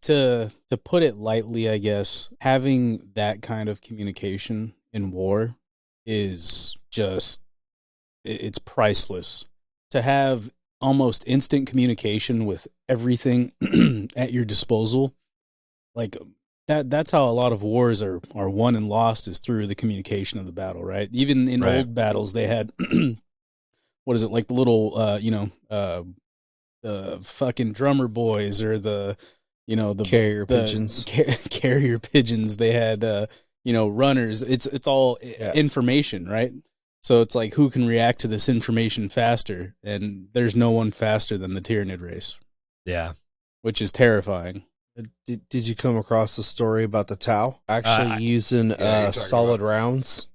to put it lightly, I guess, having that kind of communication in war is just, it's priceless. To have almost instant communication with everything at your disposal, like that's how a lot of wars are won and lost, is through the communication of the battle, right? Even in old battles, they had what is it, like the little the fucking drummer boys, or the carrier pigeons. Carrier pigeons. They had runners. It's all information, right? So it's like, who can react to this information faster? And there's no one faster than the Tyranid race. Yeah. Which is terrifying. Did you come across the story about the Tau actually using solid rounds?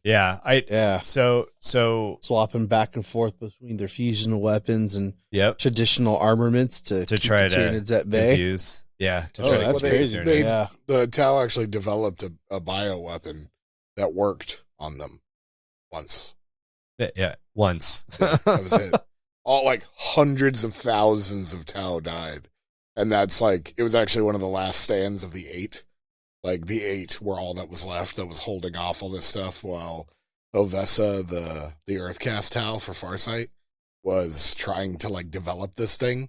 Yeah. So swapping back and forth between their fusion weapons and traditional armaments to try keep the Tyranids to at bay. Confuse. Yeah. That's crazy. The Tau actually developed a bioweapon that worked on them once. Yeah, once. That was it. All like hundreds of thousands of Tau died. And that's like, it was actually one of the last stands of the 8. Like, the 8 were all that was left that was holding off all this stuff, while Ovessa, the Earthcast Tau for Farsight, was trying to, like, develop this thing.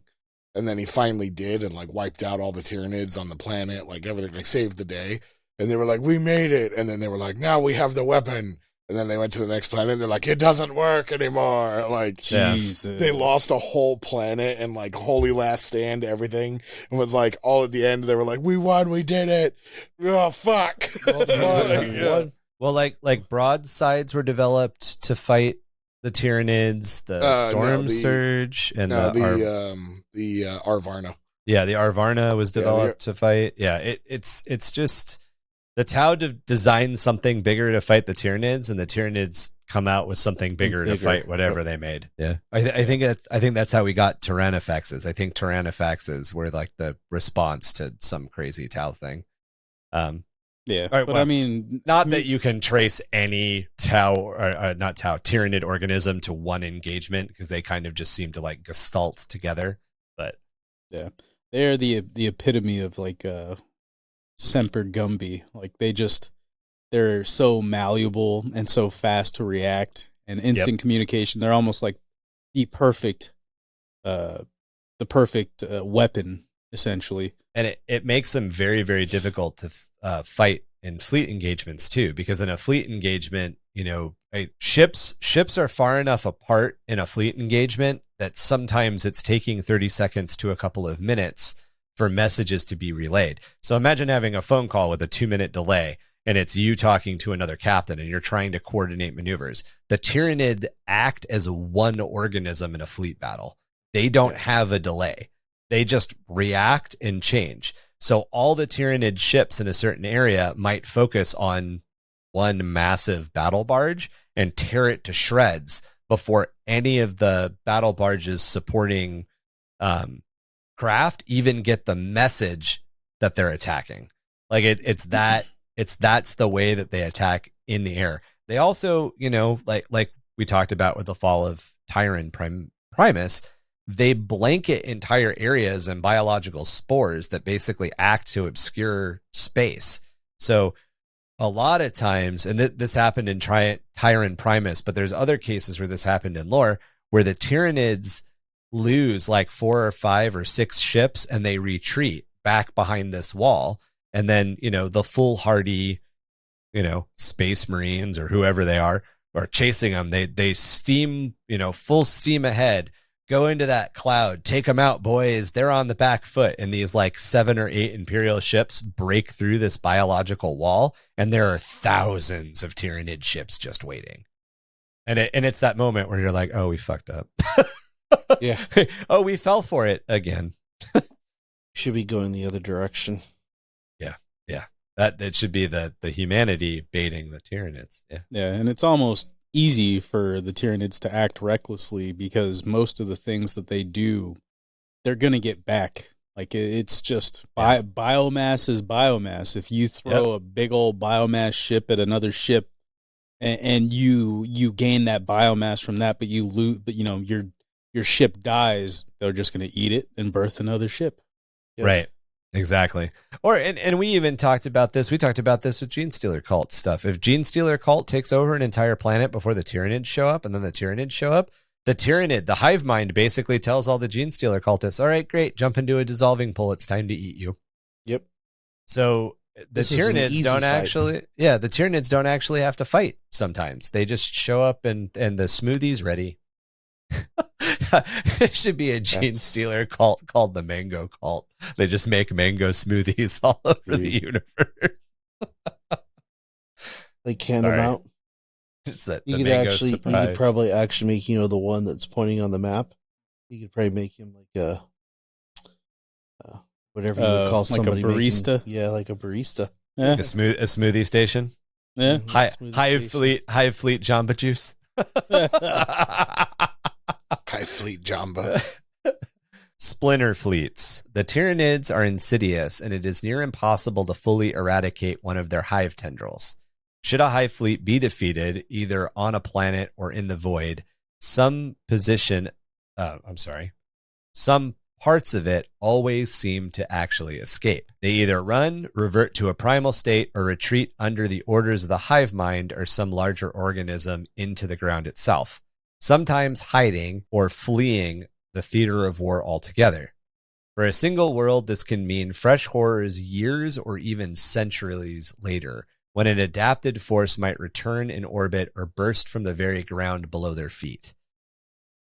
And then he finally did, and, like, wiped out all the Tyranids on the planet, like, everything, like, saved the day. And they were like, we made it! And then they were like, now we have the weapon! And then they went to the next planet, and they're like, it doesn't work anymore. Like, Jesus. They lost a whole planet and, like, holy last stand, everything. And was like, all at the end, they were like, we won, we did it. Oh, fuck. Well, like broadsides were developed to fight the Tyranids, the Storm Surge, and the Arvarna. Yeah, the Arvarna was developed to fight. Yeah, it's just... The Tau designed something bigger to fight the Tyranids, and the Tyranids come out with something bigger to fight whatever they made. Yeah, I think that's how we got Tyrannifaxes. I think Tyrannifaxes were like the response to some crazy Tau thing. Yeah, right, but well, I mean, not that you can trace any Tyranid organism to one engagement, because they kind of just seem to like gestalt together. But yeah, they're the epitome of like Semper Gumby. Like, they're so malleable and so fast to react, and instant communication. They're almost like the perfect weapon, essentially. And it makes them very, very difficult to fight in fleet engagements too, because in a fleet engagement, ships are far enough apart in a fleet engagement that sometimes it's taking 30 seconds to a couple of minutes for messages to be relayed. So imagine having a phone call with a 2-minute delay, and it's you talking to another captain, and you're trying to coordinate maneuvers. The Tyranid act as one organism in a fleet battle. They don't have a delay. They just react and change. So all the Tyranid ships in a certain area might focus on one massive battle barge and tear it to shreds before any of the battle barges supporting craft even get the message that they're attacking. Like that's the way that they attack in the air. They also, like we talked about with the fall of Tyranid Primus, they blanket entire areas in biological spores that basically act to obscure space. So a lot of times, and this happened in Tyranid Primus, but there's other cases where this happened in lore, where the Tyranids lose like 4 or 5 or 6 ships and they retreat back behind this wall. And then, the foolhardy, space marines or whoever they are chasing them. They steam, full steam ahead, go into that cloud, take them out, boys. They're on the back foot. And these like 7 or 8 Imperial ships break through this biological wall. And there are thousands of Tyranid ships just waiting. And it's that moment where you're like, oh, we fucked up. Yeah. Oh, we fell for it again. Should be going the other direction. Yeah. That should be the humanity baiting the Tyranids. Yeah. Yeah, and it's almost easy for the Tyranids to act recklessly because most of the things that they do, they're going to get back. Like, it's just biomass is biomass. If you throw a big old biomass ship at another ship and you gain that biomass from that, but you lose, but your ship dies, they're just going to eat it and birth another ship. Yep. Right. Exactly. And we even talked about this. We talked about this with Genestealer Cult stuff. If Genestealer Cult takes over an entire planet before the Tyranids show up, and then the Tyranids show up, the Hive Mind basically tells all the Genestealer Cultists, all right, great, jump into a dissolving pool. It's time to eat you. Yep. So the Tyranids don't actually, the Tyranids don't actually have to fight sometimes. They just show up and the smoothie's ready. It should be a Genestealer cult called the Mango Cult. They just make mango smoothies all over the universe. They can them out. It's that You could probably actually make the one that's pointing on the map. You could probably make him like a whatever you would call somebody, like a barista. Like a barista. Yeah. A smoothie station. Yeah. Hive Fleet Jamba Juice. Hive Fleet Jamba. Splinter fleets. The Tyranids are insidious, and it is near impossible to fully eradicate one of their hive tendrils. Should a hive fleet be defeated, either on a planet or in the void, some parts of it always seem to actually escape. They either run, revert to a primal state, or retreat under the orders of the hive mind or some larger organism into the ground itself, sometimes hiding or fleeing the theater of war altogether. For a single world, this can mean fresh horrors years or even centuries later, when an adapted force might return in orbit or burst from the very ground below their feet.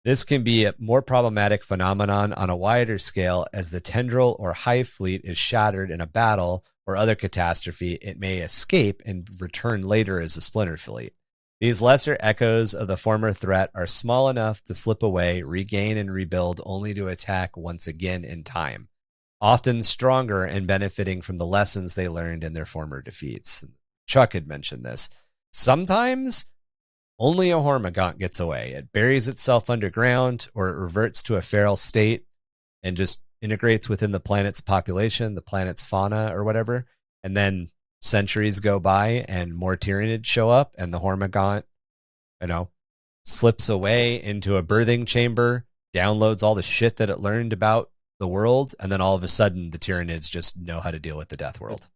This can be a more problematic phenomenon on a wider scale as the tendril or hive fleet is shattered in a battle or other catastrophe. It may escape and return later as a splinter fleet. These lesser echoes of the former threat are small enough to slip away, regain, and rebuild only to attack once again in time, often stronger and benefiting from the lessons they learned in their former defeats. Chuck had mentioned this. Sometimes only a Hormigaunt gets away. It buries itself underground, or it reverts to a feral state and just integrates within the planet's population, the planet's fauna or whatever, and then centuries go by and more Tyranids show up, and the Hormigaunt, slips away into a birthing chamber, downloads all the shit that it learned about the world, and then all of a sudden the Tyranids just know how to deal with the Death World.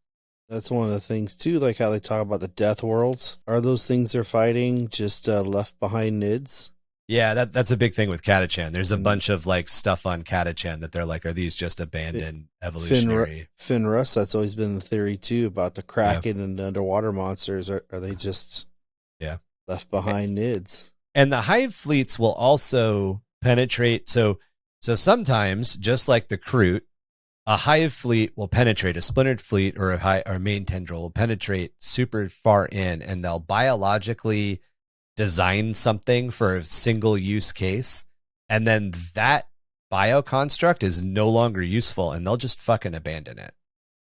That's one of the things too, like how they talk about the Death Worlds. Are those things they're fighting just left behind Nids? Yeah, that's a big thing with Catachan. There's a bunch of like stuff on Catachan that they're like, are these just abandoned evolutionary? Finrus, that's always been the theory too about the Kraken and underwater monsters. Are they just left behind Nids? And the Hive Fleets will also penetrate. So sometimes, just like the Kroot, a Hive Fleet will penetrate, a splintered fleet or a main tendril will penetrate super far in, and they'll biologically design something for a single use case, and then that bioconstruct is no longer useful, and they'll just fucking abandon it.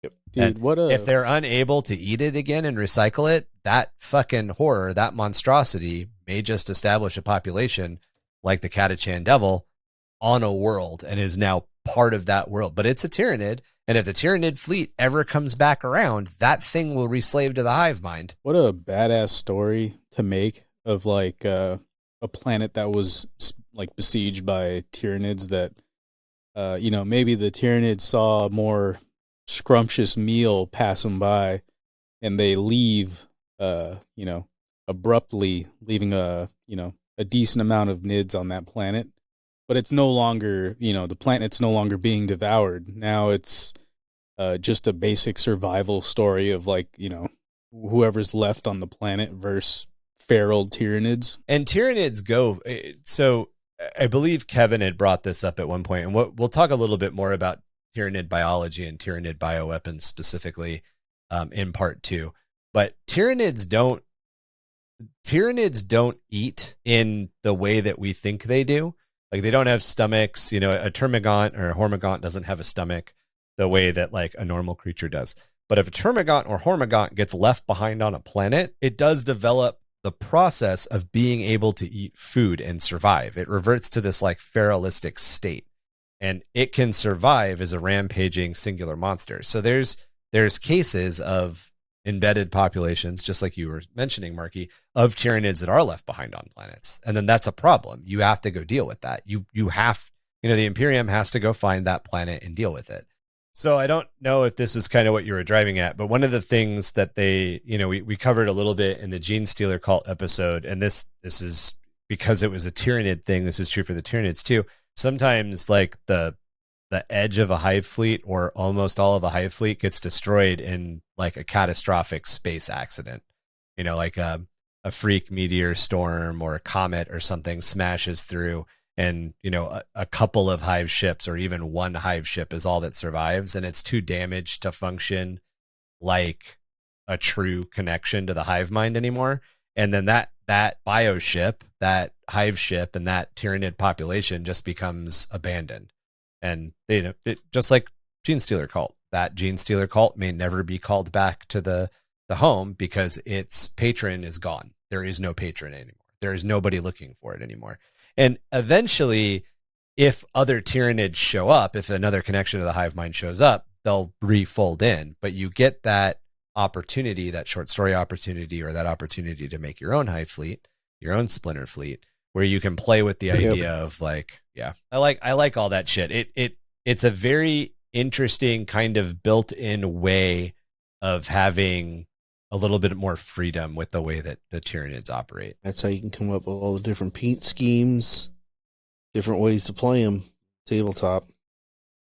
Yep. Dude, if they're unable to eat it again and recycle it, that fucking horror, that monstrosity may just establish a population like the Catachan Devil on a world and is now part of that world. But it's a Tyranid, and if the Tyranid fleet ever comes back around, that thing will reslave to the Hive Mind. What a badass story to make of like a planet that was like besieged by Tyranids that, maybe the Tyranids saw a more scrumptious meal pass them by and they leave, abruptly, leaving a decent amount of nids on that planet. But it's no longer, the planet's no longer being devoured. Now it's just a basic survival story of like, whoever's left on the planet versus feral Tyranids. And Tyranids go, so I believe Kevin had brought this up at one point, and we'll talk a little bit more about Tyranid biology and Tyranid bioweapons specifically in part 2. But Tyranids don't eat in the way that we think they do. Like, they don't have stomachs. A termagant or a hormagant doesn't have a stomach the way that like a normal creature does. But if a termagant or hormagant gets left behind on a planet, it does develop the process of being able to eat food and survive. It reverts to this like feralistic state, and it can survive as a rampaging singular monster. So there's cases of embedded populations, just like you were mentioning, Marky, of Tyranids that are left behind on planets. And then that's a problem. You have to go deal with that. You have, the Imperium has to go find that planet and deal with it. So I don't know if this is kind of what you were driving at, but one of the things that they, we covered a little bit in the Genestealer Cult episode, and this is because it was a Tyranid thing. This is true for the Tyranids too. Sometimes like the edge of a Hive fleet or almost all of a Hive fleet gets destroyed in like a catastrophic space accident, like a freak meteor storm or a comet or something smashes through, and a couple of Hive ships or even one Hive ship is all that survives, and it's too damaged to function like a true connection to the Hive Mind anymore. And then that bio ship, that Hive ship, and that Tyranid population just becomes abandoned. And just like Genestealer Cult, that Genestealer Cult may never be called back to the home because its patron is gone. There is no patron anymore. There is nobody looking for it anymore. And eventually, if other Tyranids show up, if another connection to the Hive Mind shows up, they'll refold in. But you get that opportunity, that short story opportunity, or that opportunity to make your own Hive fleet, your own splinter fleet, where you can play with the idea of like, I like all that shit. It's a very interesting kind of built-in way of having a little bit more freedom with the way that the Tyranids operate. That's how you can come up with all the different paint schemes, different ways to play them, tabletop.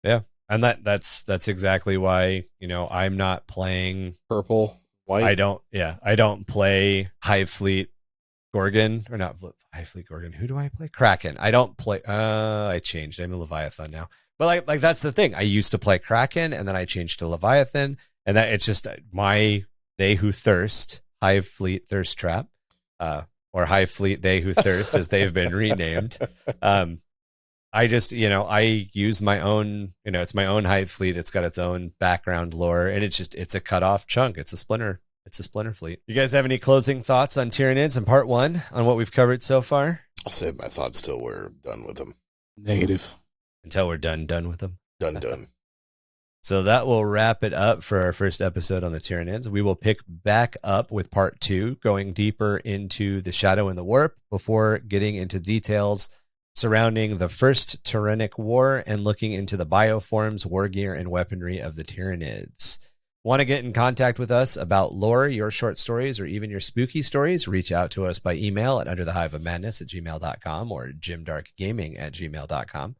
Yeah, and that's exactly why I'm not playing purple, white. I don't play Hive Fleet Gorgon, or not Hive Fleet Gorgon. Who do I play? Kraken. I don't play. I changed. I'm a Leviathan now. But like that's the thing. I used to play Kraken, and then I changed to Leviathan, and that it's just my They Who Thirst Hive Fleet Thirst Trap, or Hive Fleet They Who Thirst, as they've been renamed. I just, I use my own, it's my own Hive Fleet. It's got its own background lore, and it's a cut off chunk. It's a splinter fleet. You guys have any closing thoughts on Tyranids in part 1 on what we've covered so far? I'll save my thoughts till we're done with them. Negative. Until we're done with them. Done. So that will wrap it up for our first episode on the Tyranids. We will pick back up with part 2, going deeper into the Shadow and the Warp before getting into details surrounding the First Tyrannic War and looking into the bioforms, war gear, and weaponry of the Tyranids. Want to get in contact with us about lore, your short stories, or even your spooky stories? Reach out to us by email at underthehiveofmadness@gmail.com or jimdarkgaming@gmail.com.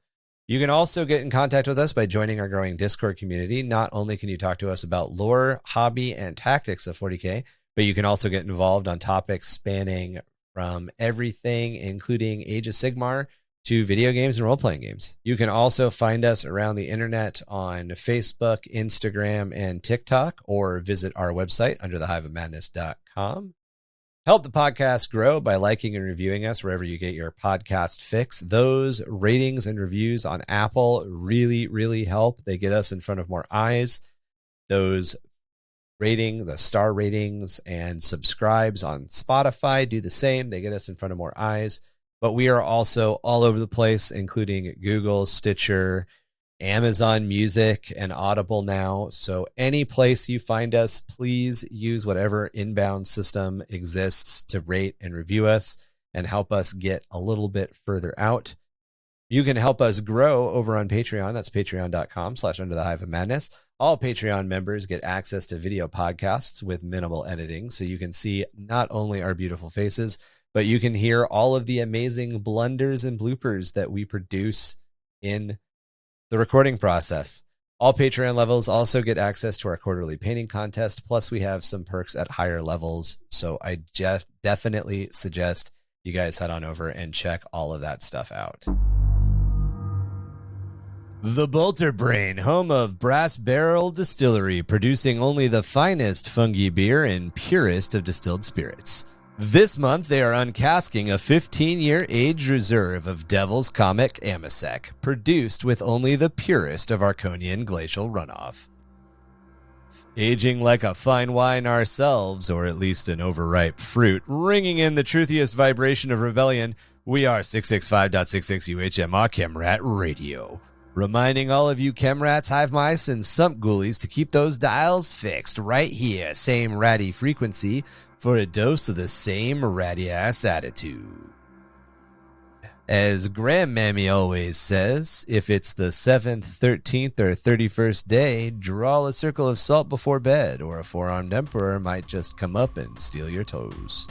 You can also get in contact with us by joining our growing Discord community. Not only can you talk to us about lore, hobby, and tactics of 40k, but you can also get involved on topics spanning from everything, including Age of Sigmar, to video games and role-playing games. You can also find us around the internet on Facebook, Instagram, and TikTok, or visit our website, underthehiveofmadness.com. Help the podcast grow by liking and reviewing us wherever you get your podcast fix. Those ratings and reviews on Apple really, really help. They get us in front of more eyes. Those rating, the star ratings, and subscribes on Spotify. Do the same. They get us in front of more eyes. But we are also all over the place, including Google, Stitcher, Amazon Music, and Audible now. So any place you find us, please use whatever inbound system exists to rate and review us and help us get a little bit further out. You can help us grow over on Patreon. That's patreon.com/underthehiveofmadness. All Patreon members get access to video podcasts with minimal editing, so you can see not only our beautiful faces, but you can hear all of the amazing blunders and bloopers that we produce in the recording process. All Patreon levels also get access to our quarterly painting contest, plus we have some perks at higher levels, so I definitely suggest you guys head on over and check all of that stuff out. The Bolter Brain, home of Brass Barrel Distillery, producing only the finest fungi beer and purest of distilled spirits. This month, they are uncasking a 15-year aged reserve of Devil's Comic Amasec, produced with only the purest of Arconian glacial runoff. Aging like a fine wine ourselves, or at least an overripe fruit, ringing in the truthiest vibration of rebellion, we are 665.66 UHMR Chemrat Radio. Reminding all of you chemrats, hive mice, and sump ghoulies to keep those dials fixed right here, same ratty frequency, for a dose of the same ratty-ass attitude. As Grandmammy always says, if it's the 7th, 13th, or 31st day, draw a circle of salt before bed, or a four-armed emperor might just come up and steal your toes.